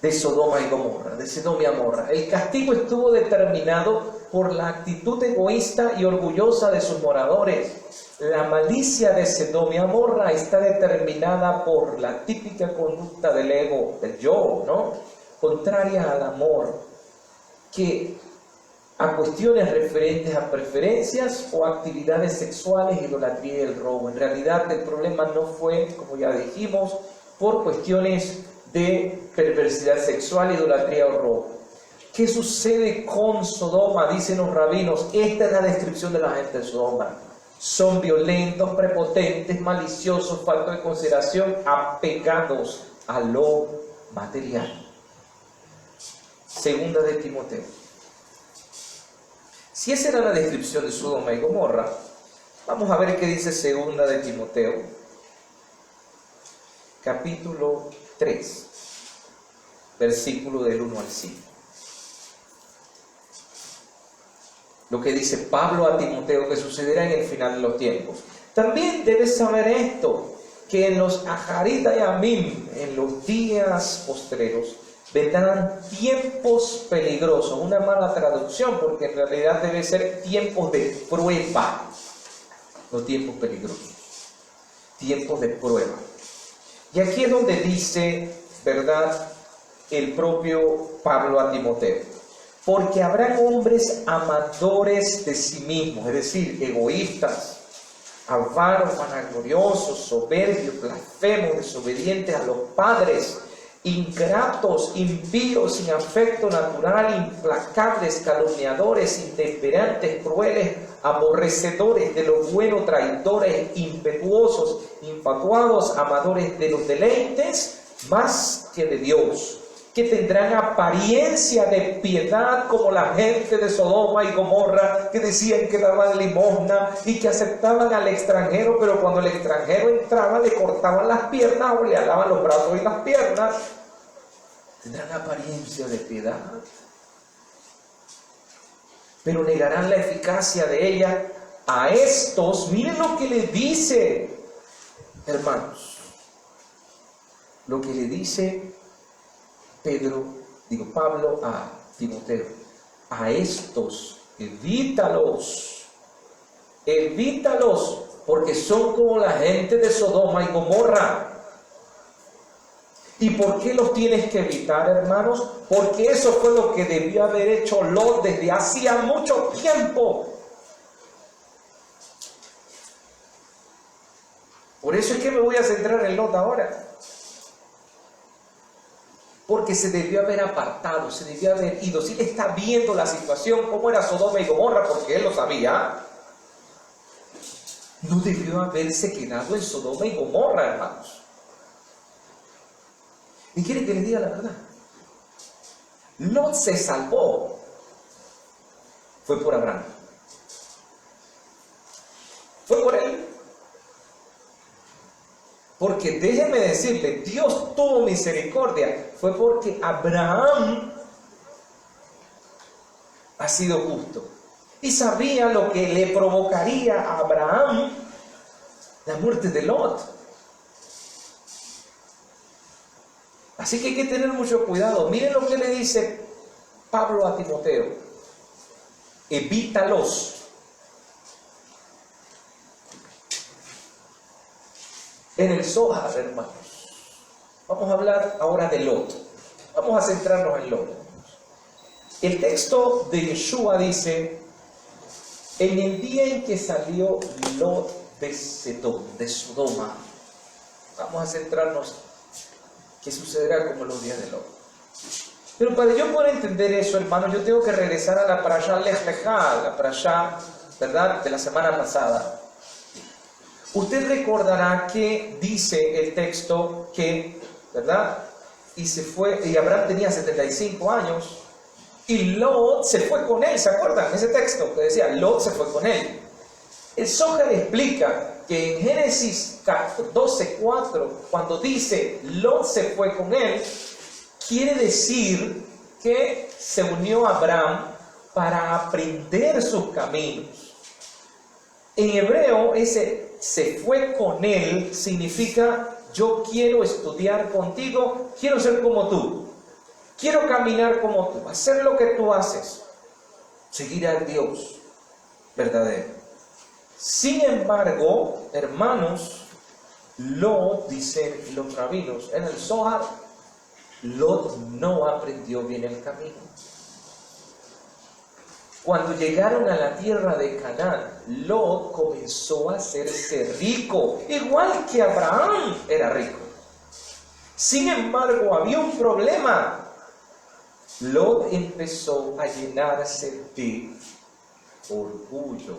de Sodoma y Gomorra, de Sodoma y Gomorra? El castigo estuvo determinado por la actitud egoísta y orgullosa de sus moradores. La malicia de Sodoma y Gomorra está determinada por la típica conducta del ego, del yo, ¿no? Contraria al amor, que a cuestiones referentes a preferencias o actividades sexuales, idolatría y el robo. En realidad el problema no fue, como ya dijimos, por cuestiones de perversidad sexual, idolatría o robo. ¿Qué sucede con Sodoma? Dicen los rabinos. Esta es la descripción de la gente de Sodoma. Son violentos, prepotentes, maliciosos, faltos de consideración, apegados a lo material. Segunda de Timoteo. Si esa era la descripción de Sodoma y Gomorra, vamos a ver qué dice segunda de Timoteo, capítulo 3, versículo del 1 al 5. Lo que dice Pablo a Timoteo que sucederá en el final de los tiempos. También debes saber esto, que en los Ajarita y Amim, en los días postreros, vendrán tiempos peligrosos. Una mala traducción, porque en realidad debe ser tiempos de prueba, no tiempos peligrosos, tiempos de prueba. Y aquí es donde dice, ¿verdad?, el propio Pablo a Timoteo. Porque habrán hombres amadores de sí mismos, es decir, egoístas, avaros, vanagloriosos, soberbios, blasfemos, desobedientes a los padres, ingratos, impíos, sin afecto natural, implacables, calumniadores, intemperantes, crueles, aborrecedores de lo bueno, traidores, impetuosos, infatuados, amadores de los deleites más que de Dios, que tendrán apariencia de piedad como la gente de Sodoma y Gomorra, que decían que daban limosna y que aceptaban al extranjero, pero cuando el extranjero entraba le cortaban las piernas o le alaban los brazos y las piernas. Tendrán apariencia de piedad, pero negarán la eficacia de ella. A estos, miren lo que le dice, hermanos, lo que le dice Pablo a Timoteo. A estos, evítalos, porque son como la gente de Sodoma y Gomorra. ¿Y por qué los tienes que evitar, hermanos? Porque eso fue lo que debió haber hecho Lot desde hacía mucho tiempo. Por eso es que me voy a centrar en Lot ahora. Porque se debió haber apartado, se debió haber ido. Si él está viendo la situación, cómo era Sodoma y Gomorra, porque él lo sabía, no debió haberse quedado en Sodoma y Gomorra, hermanos. ¿Y quiere que les diga la verdad? Lot se salvó. Fue por Abraham. Fue por él. Porque déjeme decirle, Dios tuvo misericordia. Fue porque Abraham ha sido justo. Y sabía lo que le provocaría a Abraham la muerte de Lot. Así que hay que tener mucho cuidado. Miren lo que le dice Pablo a Timoteo. Evítalos. En el Zohar, hermanos. Vamos a hablar ahora de Lot. Vamos a centrarnos en Lot. El texto de Yeshua dice: en el día en que salió Lot de Sodoma. Vamos a centrarnos qué sucederá como los días de Lot. Pero para yo poder entender eso, hermanos, yo tengo que regresar a la parashá Lech Lechá, la parashá ¿verdad?, de la semana pasada, usted recordará que dice el texto que, ¿verdad?, y Abraham tenía 75 años, y Lot se fue con él. ¿Se acuerdan? Ese texto que decía, Lot se fue con él. El Zohar explica que en Génesis 12:4, cuando dice Lot se fue con él, quiere decir que se unió a Abraham para aprender sus caminos. En hebreo, ese se fue con él significa yo quiero estudiar contigo, quiero ser como tú, quiero caminar como tú, hacer lo que tú haces, seguir a Dios verdadero. Sin embargo, hermanos, Lot, dicen los rabinos en el Zohar, Lot no aprendió bien el camino. Cuando llegaron a la tierra de Canaán, Lot comenzó a hacerse rico, igual que Abraham era rico. Sin embargo, había un problema. Lot empezó a llenarse de orgullo.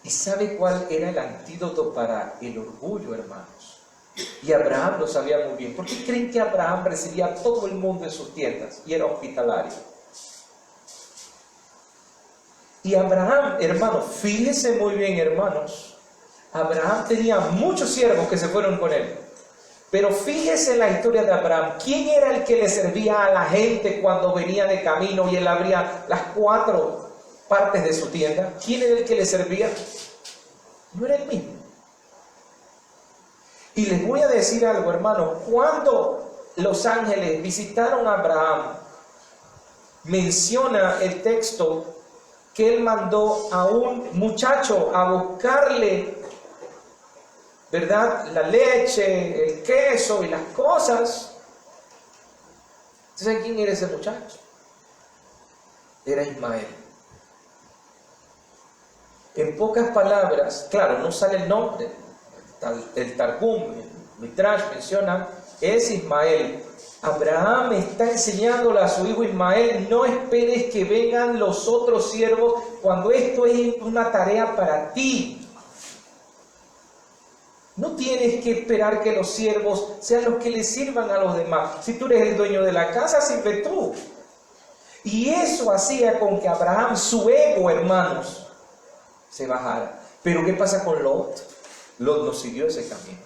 ¿Y sabe cuál era el antídoto para el orgullo, hermanos? Y Abraham lo sabía muy bien. ¿Por qué creen que Abraham recibía a todo el mundo en sus tiendas y era hospitalario? Y Abraham, hermanos, fíjense muy bien, hermanos, Abraham tenía muchos siervos que se fueron con él. Pero fíjese en la historia de Abraham. ¿Quién era el que le servía a la gente cuando venía de camino y él abría las 4 partes de su tienda? ¿Quién era el que le servía? No era él mismo. Y les voy a decir algo, hermanos. Cuando los ángeles visitaron a Abraham, menciona el texto que él mandó a un muchacho a buscarle, ¿verdad?, la leche, el queso y las cosas. ¿Saben quién era ese muchacho? Era Ismael. En pocas palabras, claro, no sale el nombre. El Targum, el Midrash menciona, es Ismael. Abraham está enseñándole a su hijo Ismael, no esperes que vengan los otros siervos cuando esto es una tarea para ti. No tienes que esperar que los siervos sean los que le sirvan a los demás. Si tú eres el dueño de la casa, sirve tú. Y eso hacía con que Abraham, su ego, hermanos, se bajara. Pero ¿qué pasa con Lot? Lot no siguió ese camino.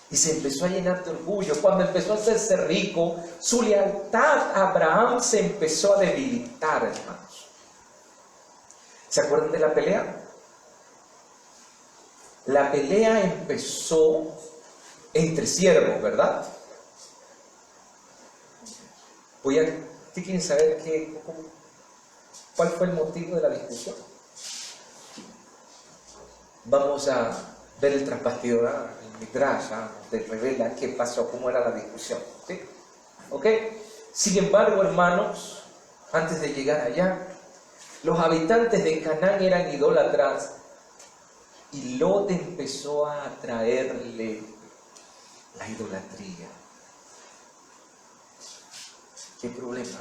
Y se empezó a llenar de orgullo. Cuando empezó a hacerse rico, su lealtad a Abraham se empezó a debilitar, hermanos. ¿Se acuerdan de la pelea? La pelea empezó entre siervos, ¿verdad? ¿Ustedes quieren saber cuál fue el motivo de la discusión? Vamos a ver el trasbastidor, el Midrash, te revela qué pasó, cómo era la discusión. ¿Sí? ¿Ok? Sin embargo, hermanos, antes de llegar allá, los habitantes de Canaán eran idólatras y Lot empezó a atraerle la idolatría. ¿Qué problema?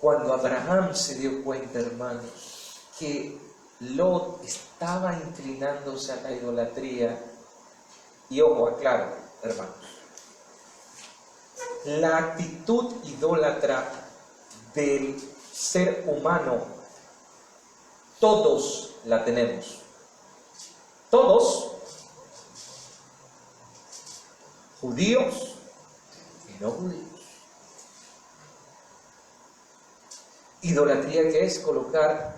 Cuando Abraham se dio cuenta, hermanos, que Lot estaba inclinándose a la idolatría, y ojo, aclaro, hermanos, la actitud idólatra del ser humano, todos la tenemos. Todos, judíos y no judíos. Idolatría, que es colocar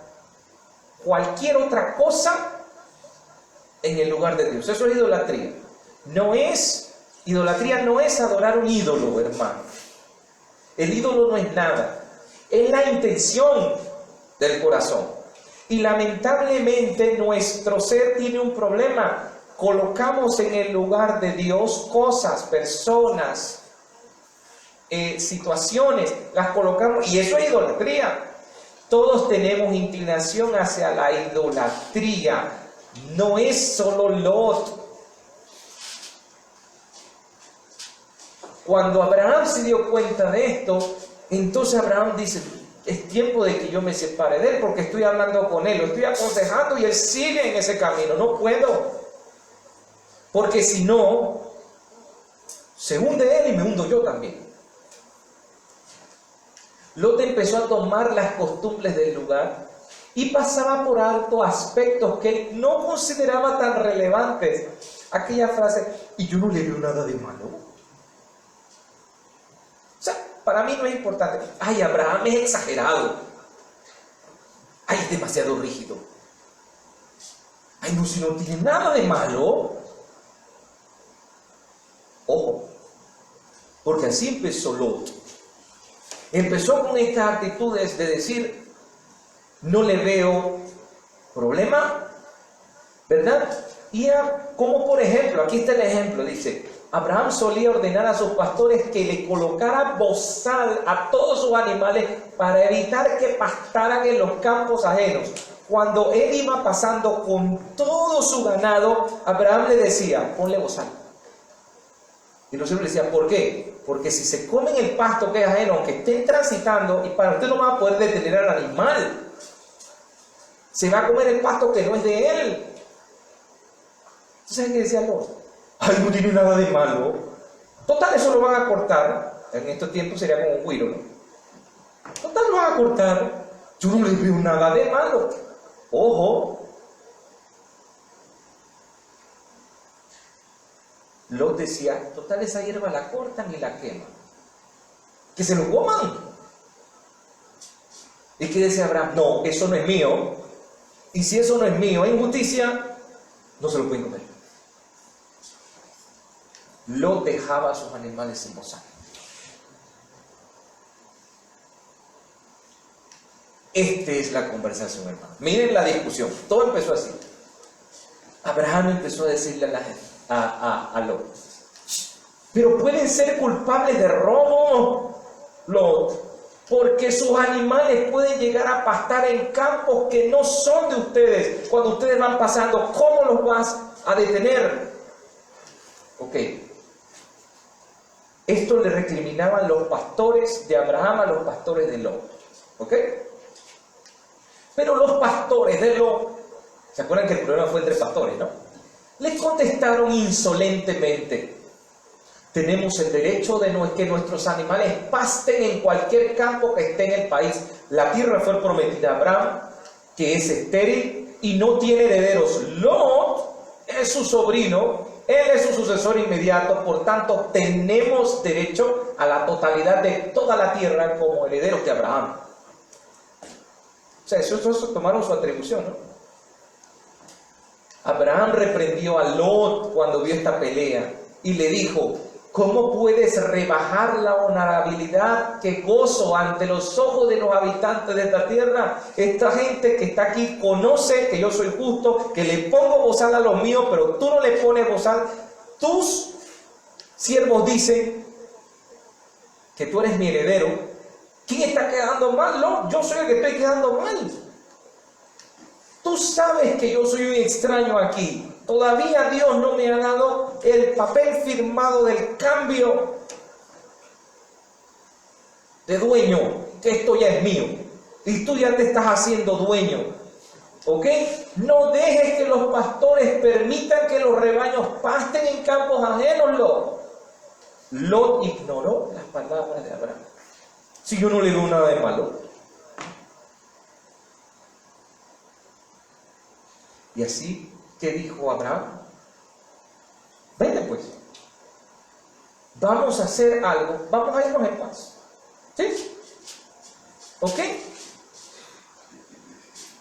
cualquier otra cosa en el lugar de Dios. Eso es idolatría. Idolatría no es adorar un ídolo, hermano. El ídolo no es nada. Es la intención del corazón. Y lamentablemente nuestro ser tiene un problema. Colocamos en el lugar de Dios cosas, personas, situaciones, las colocamos, y eso es idolatría. Todos tenemos inclinación hacia la idolatría. No es solo Lot. Cuando Abraham se dio cuenta de esto, entonces Abraham dice, es tiempo de que yo me separe de él porque estoy hablando con él, lo estoy aconsejando y él sigue en ese camino. No puedo, porque si no, se hunde él y me hundo yo también. Lot empezó a tomar las costumbres del lugar y pasaba por alto aspectos que él no consideraba tan relevantes. Aquella frase, y yo no le veo nada de malo. O sea, para mí no es importante. Ay, Abraham es exagerado. Ay, es demasiado rígido. Ay, no, si no tiene nada de malo. Ojo, porque así empezó Lot. Empezó con estas actitudes de decir, no le veo problema, ¿verdad? Y como por ejemplo, aquí está el ejemplo, dice, Abraham solía ordenar a sus pastores que le colocara bozal a todos sus animales para evitar que pastaran en los campos ajenos. Cuando él iba pasando con todo su ganado, Abraham le decía, ponle bozal. Y los siervos le decían, ¿por qué? Porque si se comen el pasto que es ajeno, aunque estén transitando, y para usted no va a poder detener al animal, se va a comer el pasto que no es de él. ¿Sabes qué decía Lot? Ay, no tiene nada de malo. Total, eso lo van a cortar. En estos tiempos sería como un cuiro, ¿no? Total, lo van a cortar. Yo no le veo nada de malo. Ojo. Lot decía, total, esa hierba la cortan y la queman. Que se lo coman. ¿Y qué decía Abraham? No, eso no es mío. Y si eso no es mío, es injusticia, no se lo pueden comer. Lot dejaba a sus animales en bozal. Esta es la conversación, hermano. Miren la discusión. Todo empezó así. Abraham empezó a decirle a la gente, a Lot, pero pueden ser culpables de robo, Lot, porque sus animales pueden llegar a pastar en campos que no son de ustedes. Cuando ustedes van pasando, ¿cómo los vas a detener? Ok. Esto le recriminaban los pastores de Abraham a los pastores de Lot. ¿Ok? Pero los pastores de Lot, ¿se acuerdan que el problema fue entre pastores, no? Les contestaron insolentemente, tenemos el derecho de que nuestros animales pasten en cualquier campo que esté en el país. La tierra fue prometida a Abraham, que es estéril y no tiene herederos. Lot es su sobrino, él es su sucesor inmediato, por tanto tenemos derecho a la totalidad de toda la tierra como herederos de Abraham. O sea, eso tomaron su atribución, ¿no? Abraham reprendió a Lot cuando vio esta pelea y le dijo, ¿cómo puedes rebajar la honorabilidad que gozo ante los ojos de los habitantes de esta tierra? Esta gente que está aquí conoce que yo soy justo, que le pongo bozal a los míos, pero tú no le pones bozal. Tus siervos dicen que tú eres mi heredero. ¿Quién está quedando mal? No, yo soy el que estoy quedando mal. Tú sabes que yo soy un extraño aquí. Todavía Dios no me ha dado el papel firmado del cambio de dueño, que esto ya es mío. Y tú ya te estás haciendo dueño. ¿Ok? No dejes que los pastores permitan que los rebaños pasten en campos ajenos, Lot. Lot ignoró las palabras de Abraham. Si yo no le veo nada de malo. Y así, ¿qué dijo Abraham? Vente pues, vamos a hacer algo, vamos a irnos en paz. ¿Sí? ¿Ok?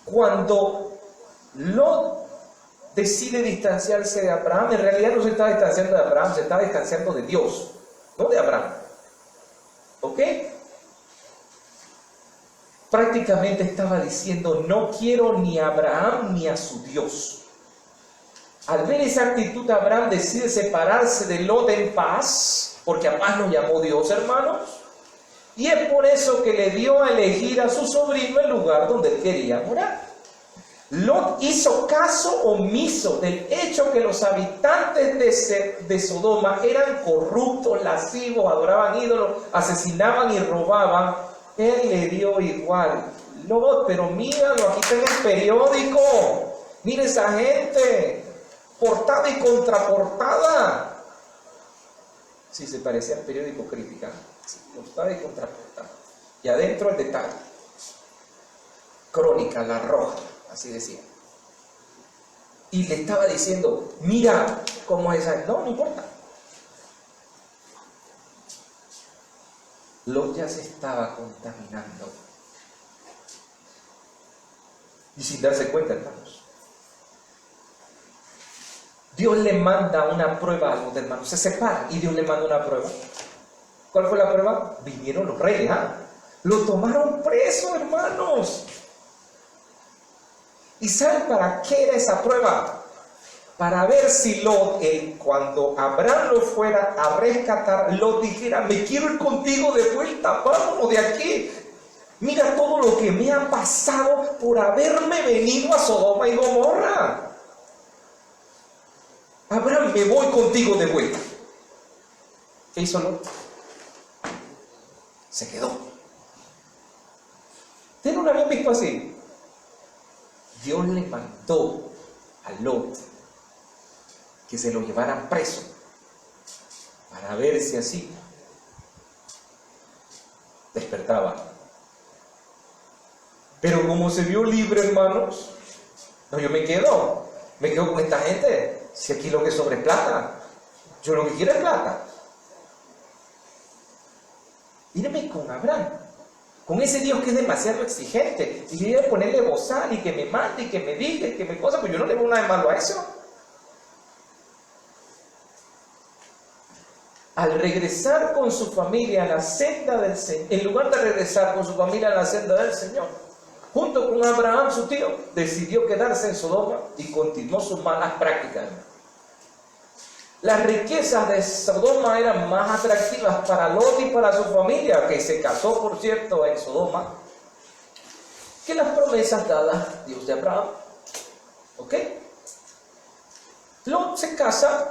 Cuando Lot decide distanciarse de Abraham, en realidad no se estaba distanciando de Abraham, se estaba distanciando de Dios, no de Abraham. ¿Ok? Prácticamente estaba diciendo, no quiero ni a Abraham ni a su Dios. Al ver esa actitud, Abraham decide separarse de Lot en paz, porque a paz nos llamó Dios, hermanos. Y es por eso que le dio a elegir a su sobrino el lugar donde él quería morar. Lot hizo caso omiso del hecho que los habitantes de Sodoma eran corruptos, lascivos, adoraban ídolos, asesinaban y robaban. Él le dio igual. Lot, pero míralo, aquí está en el periódico. Mira esa gente, portada y contraportada. Sí, se parecía al periódico Crítica. Sí, portada y contraportada. Y adentro el detalle. Crónica, La Roja. Así decía. Y le estaba diciendo, mira cómo es esa. No importa. Lot ya se estaba contaminando. Y sin darse cuenta, hermanos. Dios le manda una prueba a los hermanos. Se separan y Dios le manda una prueba. ¿Cuál fue la prueba? Vinieron los reyes. Lo tomaron preso, hermanos. ¿Y saben para qué era esa prueba? Para ver si Lot, cuando Abraham lo fuera a rescatar, Lot dijera, me quiero ir contigo de vuelta, vámonos de aquí. Mira todo lo que me ha pasado por haberme venido a Sodoma y Gomorra. Abraham, me voy contigo de vuelta. ¿Qué hizo Lot? Se quedó. ¿Ustedes no lo habían visto así? Dios le mandó a Lot que se lo llevaran preso para ver si así despertaba. Pero como se vio libre, hermanos, no, yo me quedo con esta gente. Si aquí lo que sobra es plata, yo lo que quiero es plata. Mírame con Abraham. Con ese Dios que es demasiado exigente. Y yo voy a ponerle bozal y que me mande y que me diga y que me cosa, pues yo no le veo nada de malo a eso. Al regresar con su familia a la senda del Señor, en lugar de regresar con su familia a la senda del Señor, junto con Abraham, su tío, decidió quedarse en Sodoma y continuó sus malas prácticas. Las riquezas de Sodoma eran más atractivas para Lot y para su familia, que se casó, por cierto, en Sodoma, que las promesas dadas Dios de Abraham. ¿Ok? Lot se casa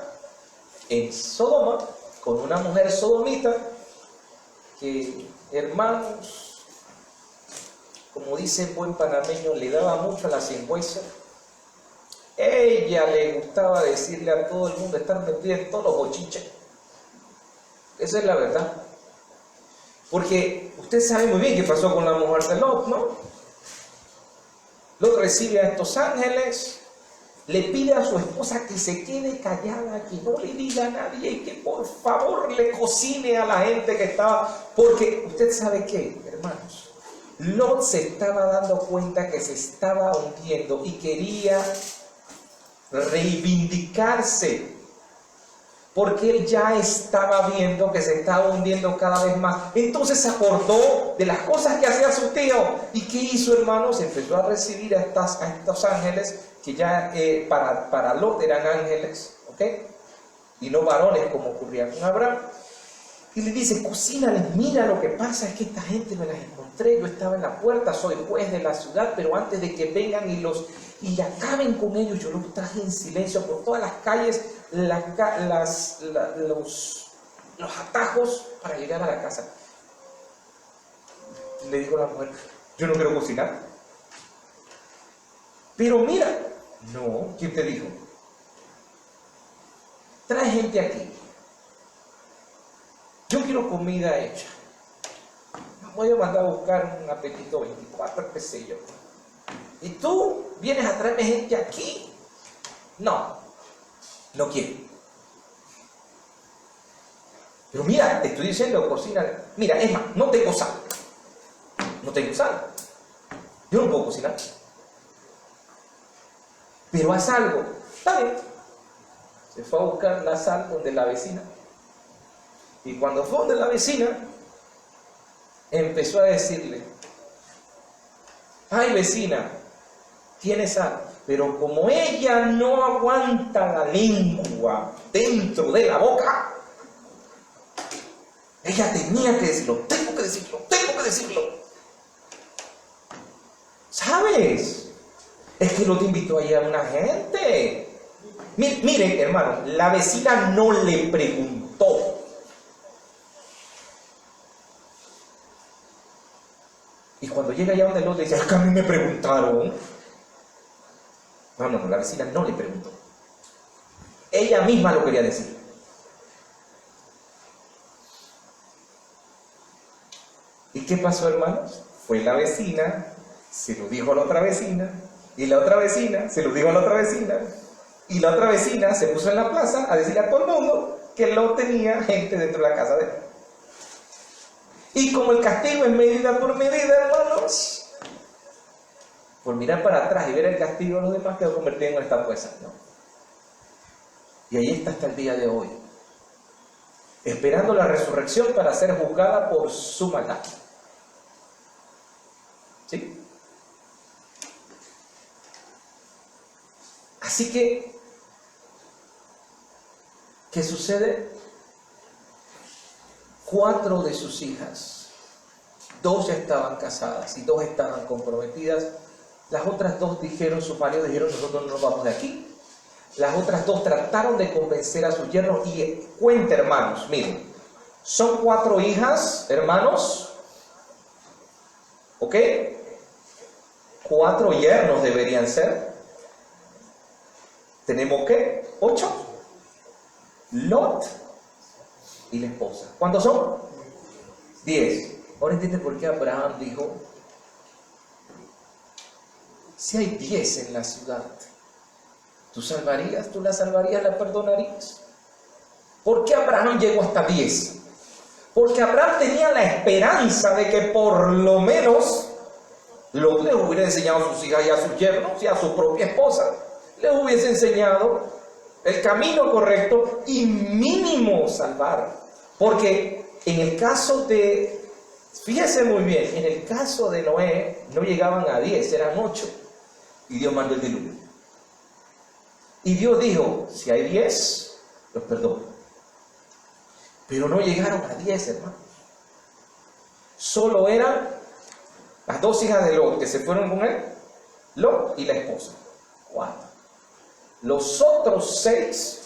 en Sodoma con una mujer sodomita que, hermanos, como dice el buen panameño, le daba mucho a la cingüesa. Ella le gustaba decirle a todo el mundo, estar metida en todos los bochiches. Esa es la verdad. Porque usted sabe muy bien qué pasó con la mujer de Lot, ¿no? Lot recibe a estos ángeles, le pide a su esposa que se quede callada, que no le diga a nadie y que por favor le cocine a la gente que estaba. Porque usted sabe qué, hermanos, Lot se estaba dando cuenta que se estaba hundiendo y quería reivindicarse, porque él ya estaba viendo que se estaba hundiendo cada vez más. Entonces se acordó de las cosas que hacía su tío. ¿Y qué hizo, hermanos? Empezó a recibir a estos ángeles, que ya para Lot eran ángeles, ¿ok? Y no varones como ocurría con Abraham. Y le dice, cocínales, mira, lo que pasa es que esta gente me las encontré, yo estaba en la puerta, soy juez de la ciudad, pero antes de que vengan y acaben con ellos, yo los traje en silencio por todas las calles, los atajos para llegar a la casa. Le dijo la mujer, yo no quiero cocinar. Pero mira, no, ¿quién te dijo? Trae gente aquí. Yo quiero comida hecha. Voy a mandar a buscar un apetito 24, qué sé yo. ¿Y tú vienes a traerme gente aquí? No, no quiero. Pero mira, te estoy diciendo, cocina. Mira, es más, no tengo sal. No tengo sal. Yo no puedo cocinar. Pero haz algo. Está bien. Se fue a buscar la sal donde la vecina. Y cuando fue donde la vecina, empezó a decirle, ay vecina, tiene sal. Pero como ella no aguanta la lengua dentro de la boca, ella tenía que decirlo, tengo que decirlo. ¿Sabes? Es que Lot invitó ahí a una gente. Miren, hermano, la vecina no le preguntó. Y cuando llega allá donde Lot le dice, es que a mí me preguntaron. No, la vecina no le preguntó. Ella misma lo quería decir. ¿Y qué pasó, hermanos? Fue la vecina, se lo dijo a la otra vecina, y la otra vecina se lo dijo a la otra vecina, y la otra vecina se puso en la plaza a decirle a todo el mundo que Lot tenía gente dentro de la casa de él. Y como el castigo es medida por medida, hermanos, por mirar para atrás y ver el castigo de los demás, quedó convertido en una estatua de sal, ¿no? Y ahí está hasta el día de hoy, esperando la resurrección para ser juzgada por su maldad. ¿Sí? Así que, ¿qué sucede? 4 de sus hijas, 2 ya estaban casadas y 2 estaban comprometidas. Las otras 2 dijeron, sus maridos dijeron, nosotros no nos vamos de aquí. Las otras 2 trataron de convencer a sus yernos. Y cuenta, hermanos, miren, son 4 hijas, hermanos, ¿ok? 4 yernos deberían ser. Tenemos, ¿qué? 8. Lot y la esposa. ¿Cuántos son? 10. Ahora entiende por qué Abraham dijo, si hay 10 en la ciudad, ¿tú salvarías? ¿Tú la salvarías? ¿La perdonarías? ¿Por qué Abraham llegó hasta 10? Porque Abraham tenía la esperanza de que por lo menos Lot le hubiera enseñado a sus hijas y a sus yernos y a su propia esposa, le hubiese enseñado el camino correcto y mínimo salvar. Porque en el caso de, fíjese muy bien, en el caso de Noé no llegaban a 10, eran 8. Y Dios mandó el diluvio. Y Dios dijo, si hay 10, los perdono. Pero no llegaron a 10, hermano. Solo eran las 2 hijas de Lot que se fueron con él, Lot y la esposa. 4. Los otros 6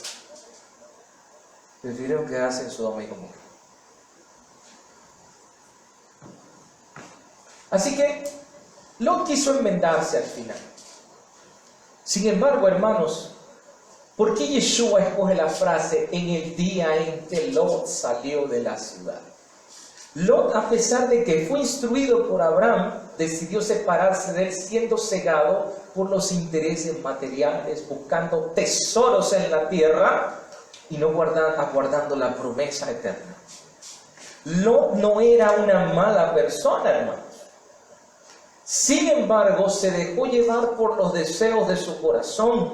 prefirieron quedarse en Sodoma y Gomorra. Así que Lot quiso enmendarse al final. Sin embargo, hermanos, ¿por qué Yeshua escoge la frase en el día en que Lot salió de la ciudad? Lot, a pesar de que fue instruido por Abraham, decidió separarse de él siendo cegado por los intereses materiales, buscando tesoros en la tierra y no aguardando la promesa eterna. Lot no era una mala persona, hermanos. Sin embargo, se dejó llevar por los deseos de su corazón.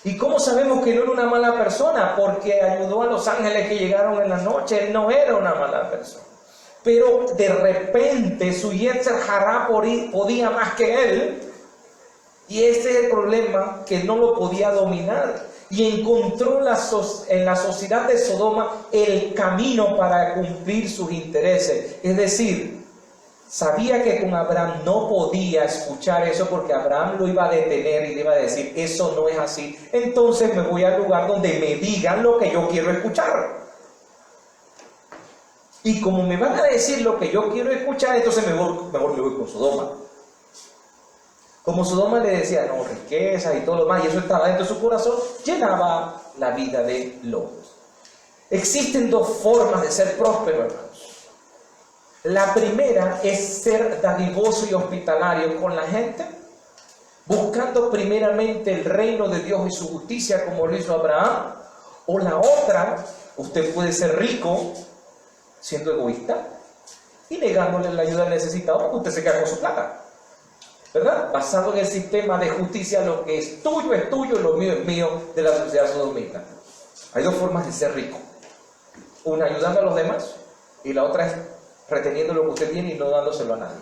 ¿Y cómo sabemos que no era una mala persona? Porque ayudó a los ángeles que llegaron en la noche. Él no era una mala persona. Pero de repente su Yetzer Hará podía más que él. Y ese es el problema, que no lo podía dominar. Y encontró en la sociedad de Sodoma el camino para cumplir sus intereses. Es decir, sabía que con Abraham no podía escuchar eso porque Abraham lo iba a detener y le iba a decir, eso no es así. Entonces me voy al lugar donde me digan lo que yo quiero escuchar. Y como me van a decir lo que yo quiero escuchar, entonces mejor me voy con Sodoma. Como Sodoma le decía, no, riquezas y todo lo demás, y eso estaba dentro de su corazón, llenaba la vida de Lot. Existen 2 formas de ser próspero, hermanos. La primera es ser dadivoso y hospitalario con la gente, buscando primeramente el reino de Dios y su justicia, como lo hizo Abraham. O la otra, usted puede ser rico siendo egoísta y negándole la ayuda al necesitado porque usted se queda con su plata, ¿verdad? Basado en el sistema de justicia, lo que es tuyo, lo mío es mío, de la sociedad sodomita. Hay 2 formas de ser rico. Una, ayudando a los demás, y la otra es reteniendo lo que usted tiene y no dándoselo a nadie.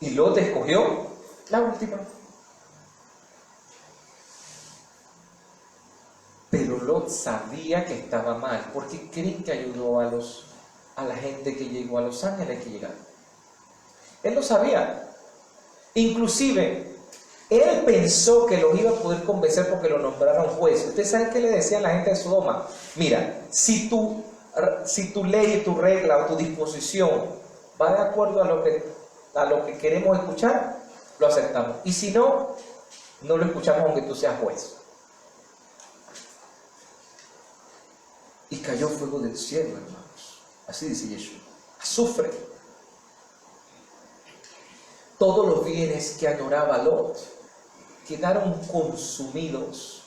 Y Lot escogió la última. Pero Lot sabía que estaba mal. ¿Por qué creen que ayudó a la gente que llegó, a los ángeles que llegaron? Él lo sabía. Inclusive, Él pensó que los iba a poder convencer porque lo nombraron juez. Ustedes saben qué le decía a la gente de Sodoma. Mira, si tu ley, tu regla o tu disposición va de acuerdo a lo que queremos escuchar, lo aceptamos. Y si no, no lo escuchamos aunque tú seas juez. Y cayó fuego del cielo, hermanos. Así dice Yeshua. Azufre. Todos los bienes que añoraba Lot quedaron consumidos,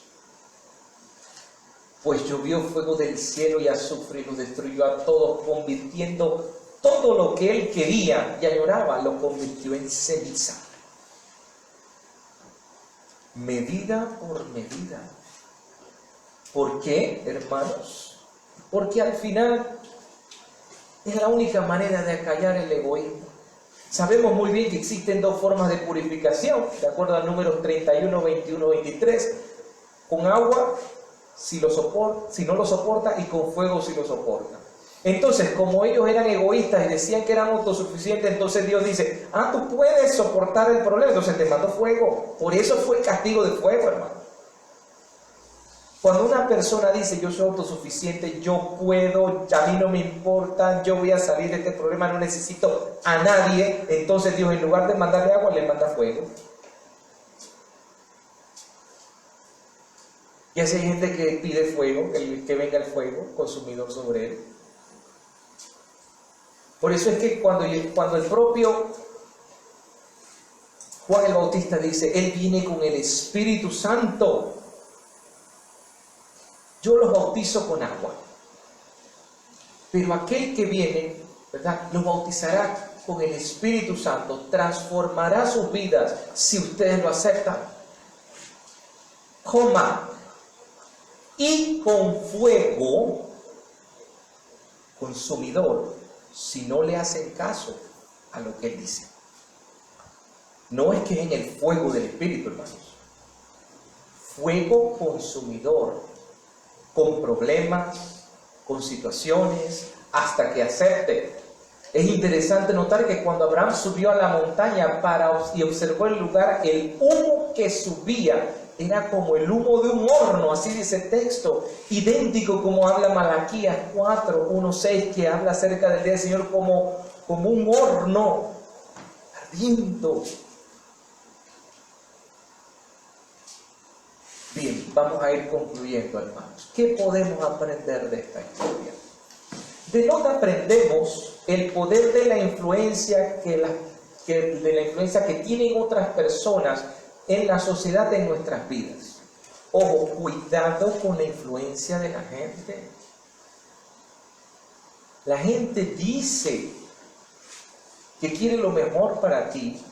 pues llovió fuego del cielo y azufre y los destruyó a todos, convirtiendo todo lo que él quería y añoraba, lo convirtió en ceniza. Medida por medida. ¿Por qué, hermanos? Porque al final es la única manera de acallar el egoísmo. Sabemos muy bien que existen dos formas de purificación, de acuerdo a Números 31, 21, 23. Con agua, si no lo soporta, y con fuego, si lo soporta. Entonces, como ellos eran egoístas y decían que eran autosuficientes, entonces Dios dice, tú puedes soportar el problema, entonces te mando fuego. Por eso fue el castigo de fuego, hermano. Cuando una persona dice, yo soy autosuficiente, yo puedo, a mí no me importa, yo voy a salir de este problema, no necesito a nadie, entonces Dios en lugar de mandarle agua, le manda fuego. Y así hay gente que pide fuego, que venga el fuego consumidor sobre él. Por eso es que cuando el propio Juan el Bautista dice, Él viene con el Espíritu Santo, yo los bautizo con agua, pero aquel que viene, ¿verdad?, los bautizará con el Espíritu Santo, transformará sus vidas si ustedes lo aceptan. Y con fuego consumidor, si no le hacen caso a lo que Él dice. No es que es en el fuego del Espíritu, hermanos. Fuego consumidor, con problemas, con situaciones, hasta que acepte. Es interesante notar que cuando Abraham subió a la montaña y observó el lugar, el humo que subía era como el humo de un horno, así dice el texto, idéntico como habla Malaquías 4, 1, 6, que habla acerca del día del Señor como un horno ardiendo. Bien, vamos a ir concluyendo, hermanos. ¿Qué podemos aprender de esta historia? De dónde aprendemos el poder de la influencia que tienen otras personas en la sociedad de nuestras vidas. Ojo, cuidado con la influencia de la gente. La gente dice que quiere lo mejor para ti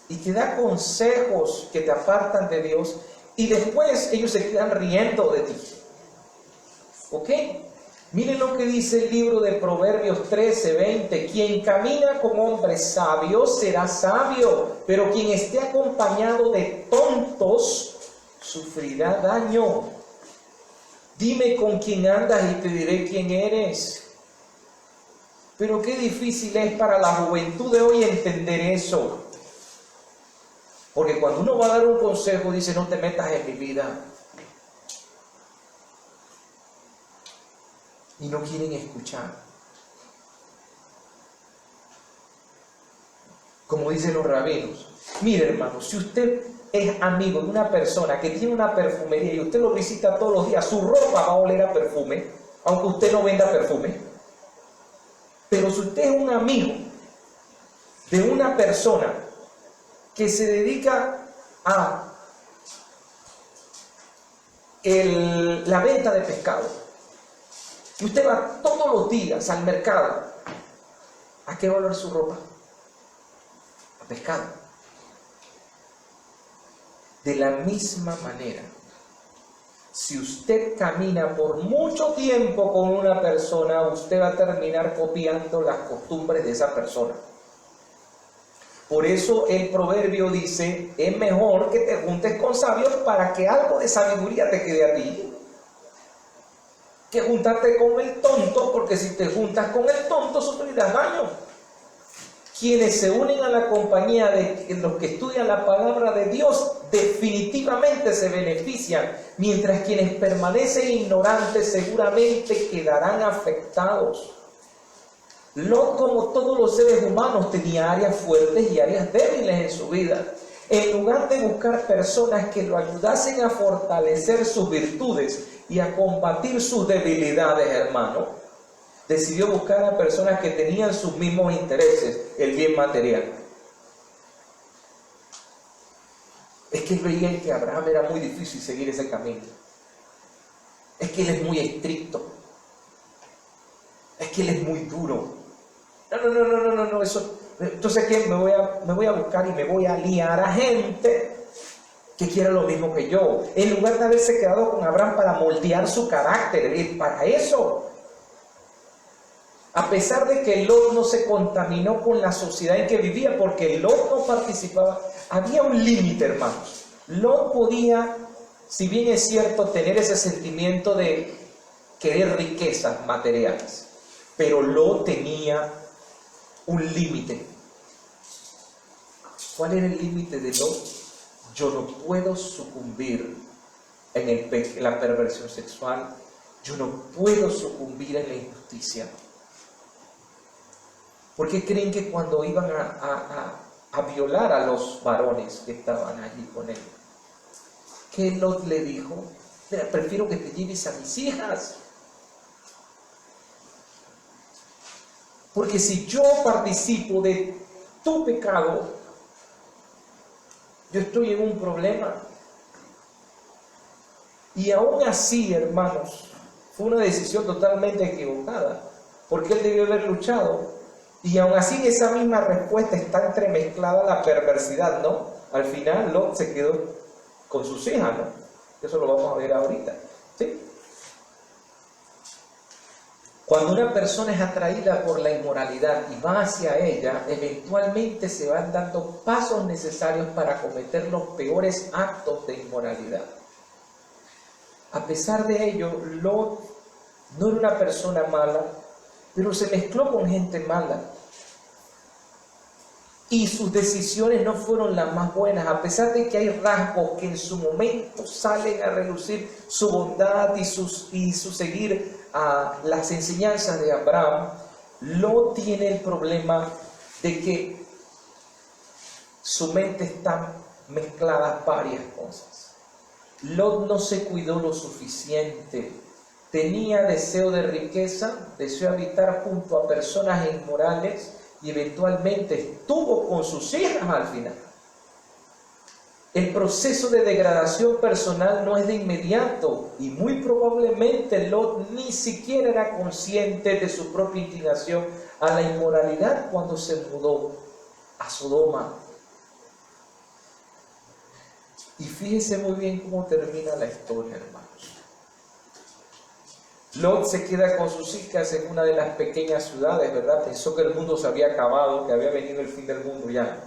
y te da consejos que te apartan de Dios. Y después ellos se quedan riendo de ti. ¿Ok? Miren lo que dice el libro de Proverbios 13, 20. Quien camina con hombres sabios será sabio, pero quien esté acompañado de tontos sufrirá daño. Dime con quién andas y te diré quién eres. Pero qué difícil es para la juventud de hoy entender eso. Porque cuando uno va a dar un consejo, dice, no te metas en mi vida. Y no quieren escuchar. Como dicen los rabinos, mire, hermano, si usted es amigo de una persona que tiene una perfumería y usted lo visita todos los días, su ropa va a oler a perfume, aunque usted no venda perfume. Pero si usted es un amigo de una persona que se dedica a la venta de pescado, y usted va todos los días al mercado, ¿a qué va a oler su ropa? A pescado. De la misma manera, si usted camina por mucho tiempo con una persona, usted va a terminar copiando las costumbres de esa persona. Por eso el proverbio dice, es mejor que te juntes con sabios para que algo de sabiduría te quede a ti, que juntarte con el tonto, porque si te juntas con el tonto sufrirás daño. quienes se unen a la compañía de los que estudian la palabra de Dios definitivamente se benefician, mientras quienes permanecen ignorantes seguramente quedarán afectados. Lot, como todos los seres humanos, tenía áreas fuertes y áreas débiles en su vida. En lugar de buscar personas que lo ayudasen a fortalecer sus virtudes y a combatir sus debilidades, hermano, decidió buscar a personas que tenían sus mismos intereses, el bien material. Es que él veía que Abraham era muy difícil seguir ese camino. Es que él es muy estricto. Es que él es muy duro. No, eso. Entonces, ¿qué? Me voy a buscar y me voy a liar a gente que quiera lo mismo que yo. En lugar de haberse quedado con Abraham para moldear su carácter, y para eso. A pesar de que Lot no se contaminó con la sociedad en que vivía, porque Lot no participaba, había un límite, hermanos. Lot podía, si bien es cierto, tener ese sentimiento de querer riquezas materiales, pero Lot tenía un límite. ¿Cuál era el límite de Lot? Yo no puedo sucumbir en la perversión sexual, yo no puedo sucumbir en la injusticia. ¿Por qué creen que cuando iban a violar a los varones que estaban allí con él, que Lot le dijo? Mira, prefiero que te lleves a mis hijas. Porque si yo participo de tu pecado, yo estoy en un problema. Y aún así, hermanos, fue una decisión totalmente equivocada, porque él debió haber luchado. Y aún así en esa misma respuesta está entremezclada la perversidad, ¿no? Al final Lot se quedó con sus hijas, ¿no? Eso lo vamos a ver ahorita, ¿sí? Cuando una persona es atraída por la inmoralidad y va hacia ella, eventualmente se van dando pasos necesarios para cometer los peores actos de inmoralidad. A pesar de ello, Lot no era una persona mala, pero se mezcló con gente mala. Y sus decisiones no fueron las más buenas, a pesar de que hay rasgos que en su momento salen a relucir su bondad y su seguir a las enseñanzas de Abraham. Lot tiene el problema de que su mente está mezclada varias cosas. Lot no se cuidó lo suficiente. Tenía deseo de riqueza, deseo de habitar junto a personas inmorales y eventualmente estuvo con sus hijas al final. El proceso de degradación personal no es de inmediato y muy probablemente Lot ni siquiera era consciente de su propia inclinación a la inmoralidad cuando se mudó a Sodoma. Y fíjense muy bien cómo termina la historia, hermanos. Lot se queda con sus hijas en una de las pequeñas ciudades, ¿verdad? Pensó que el mundo se había acabado, que había venido el fin del mundo ya.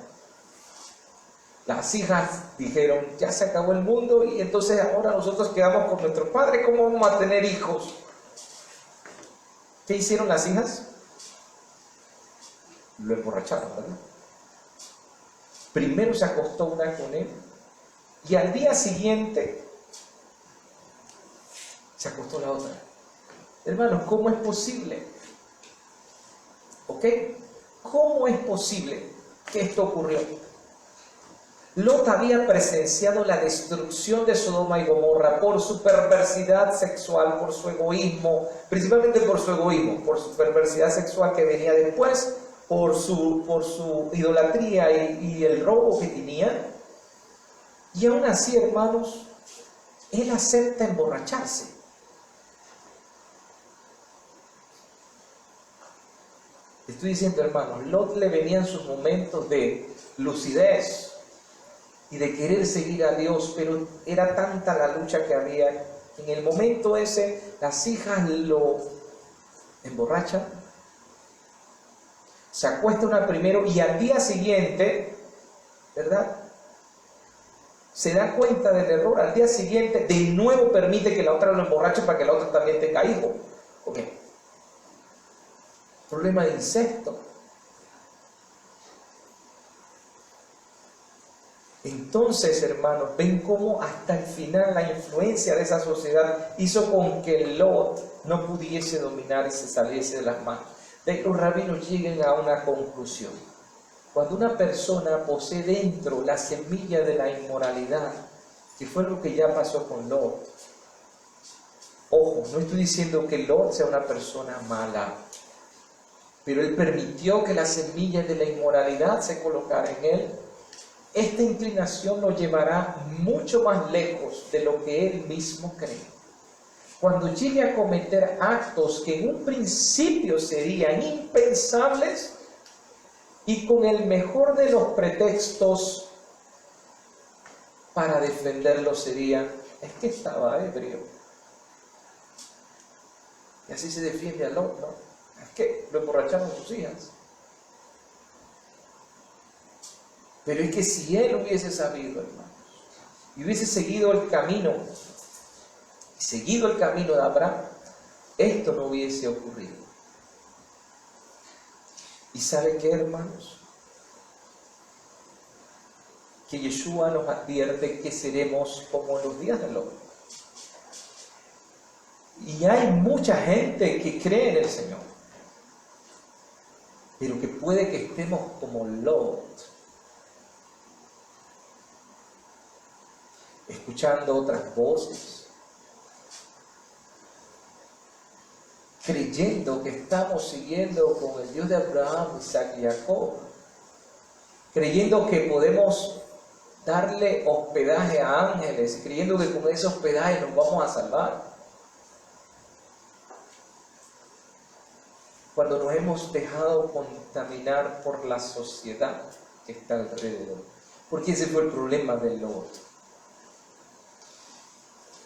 Las hijas dijeron, ya se acabó el mundo y entonces ahora nosotros quedamos con nuestro padre, ¿cómo vamos a tener hijos? ¿Qué hicieron las hijas? Lo emborracharon, ¿verdad? Primero se acostó una con él y al día siguiente se acostó la otra. Hermanos, ¿cómo es posible? ¿Ok? ¿Cómo es posible que esto ocurrió? Lot había presenciado la destrucción de Sodoma y Gomorra por su perversidad sexual, por su egoísmo, principalmente por su egoísmo, por su perversidad sexual que venía después, por su idolatría y el robo que tenía. Y aún así, hermanos, él acepta emborracharse. Estoy diciendo, hermanos, Lot le venían sus momentos de lucidez y de querer seguir a Dios, pero era tanta la lucha que había. En el momento ese, las hijas lo emborrachan, se acuesta una primero y al día siguiente, ¿verdad? Se da cuenta del error, al día siguiente de nuevo permite que la otra lo emborrache para que la otra también tenga hijo. ¿Ok? Problema de incesto. Entonces, hermanos, ven cómo hasta el final la influencia de esa sociedad hizo con que Lot no pudiese dominar y se saliese de las manos. Los rabinos lleguen a una conclusión. Cuando una persona posee dentro la semilla de la inmoralidad, que fue lo que ya pasó con Lot. Ojo, no estoy diciendo que Lot sea una persona mala, pero él permitió que la semilla de la inmoralidad se colocara en él. Esta inclinación lo llevará mucho más lejos de lo que él mismo cree. Cuando llegue a cometer actos que en un principio serían impensables y con el mejor de los pretextos para defenderlo sería, es que estaba ebrio. Y así se defiende a Lot, ¿no? Es que lo emborracharon sus hijas. Pero es que si él hubiese sabido, hermanos, y hubiese seguido el camino, de Abraham, esto no hubiese ocurrido. ¿Y sabe qué, hermanos? Que Yeshua nos advierte que seremos como en los días de Lot. Y hay mucha gente que cree en el Señor, pero que puede que estemos como Lot, escuchando otras voces, creyendo que estamos siguiendo con el Dios de Abraham, Isaac y Jacob, creyendo que podemos darle hospedaje a ángeles, creyendo que con ese hospedaje nos vamos a salvar. Cuando nos hemos dejado contaminar por la sociedad que está alrededor. Porque ese fue el problema de Lot.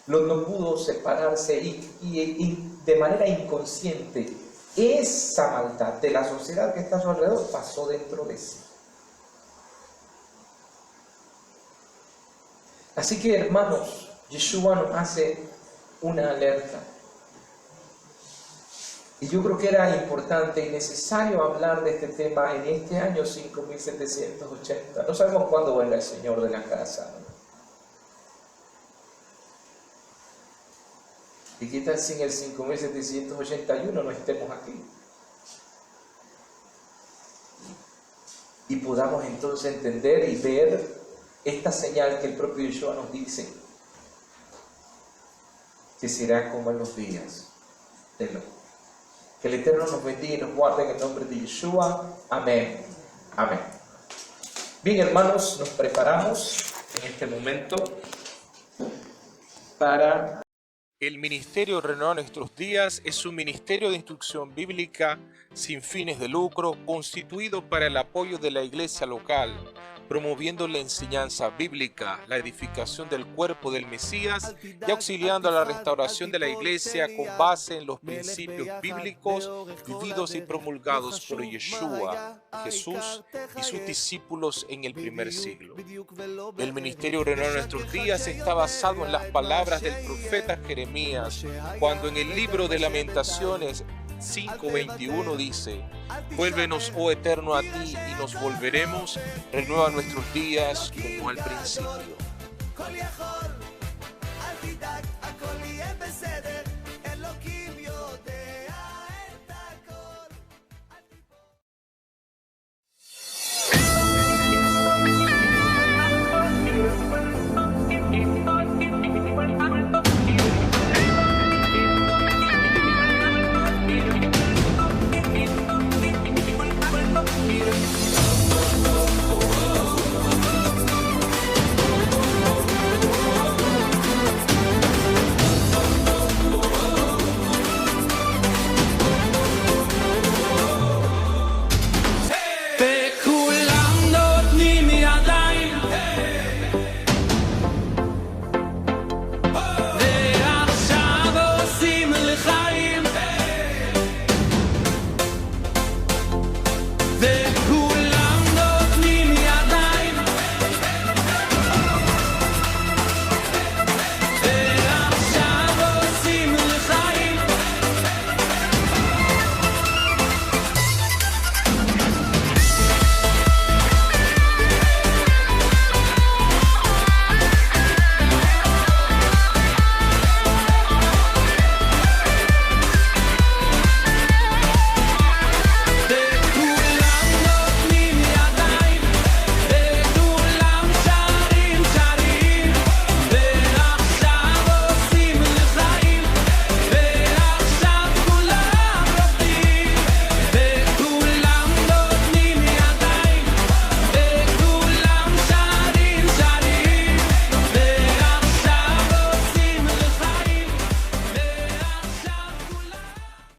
Lot no pudo separarse y de manera inconsciente esa maldad de la sociedad que está a su alrededor pasó dentro de sí. Así que, hermanos, Yeshua nos hace una alerta. Y yo creo que era importante y necesario hablar de este tema en este año 5780. No sabemos cuándo venga el Señor de la casa, ¿no? ¿Y qué tal si en el 5781 no estemos aquí? Y podamos entonces entender y ver esta señal que el propio Yeshua nos dice, que será como en los días de Lot. Que el Eterno nos bendiga y nos guarde en el nombre de Yeshua. Amén. Amén. Bien, hermanos, nos preparamos en este momento para... El Ministerio Renovar Nuestros Días es un ministerio de instrucción bíblica sin fines de lucro constituido para el apoyo de la iglesia local, promoviendo la enseñanza bíblica, la edificación del cuerpo del Mesías y auxiliando a la restauración de la iglesia con base en los principios bíblicos vividos y promulgados por Yeshua, Jesús y sus discípulos en el primer siglo. El Ministerio Renovar Nuestros Días está basado en las palabras del profeta Jeremías, cuando en el libro de Lamentaciones 5:21 dice: vuélvenos, oh Eterno, a ti y nos volveremos, renueva nuestros días como al principio.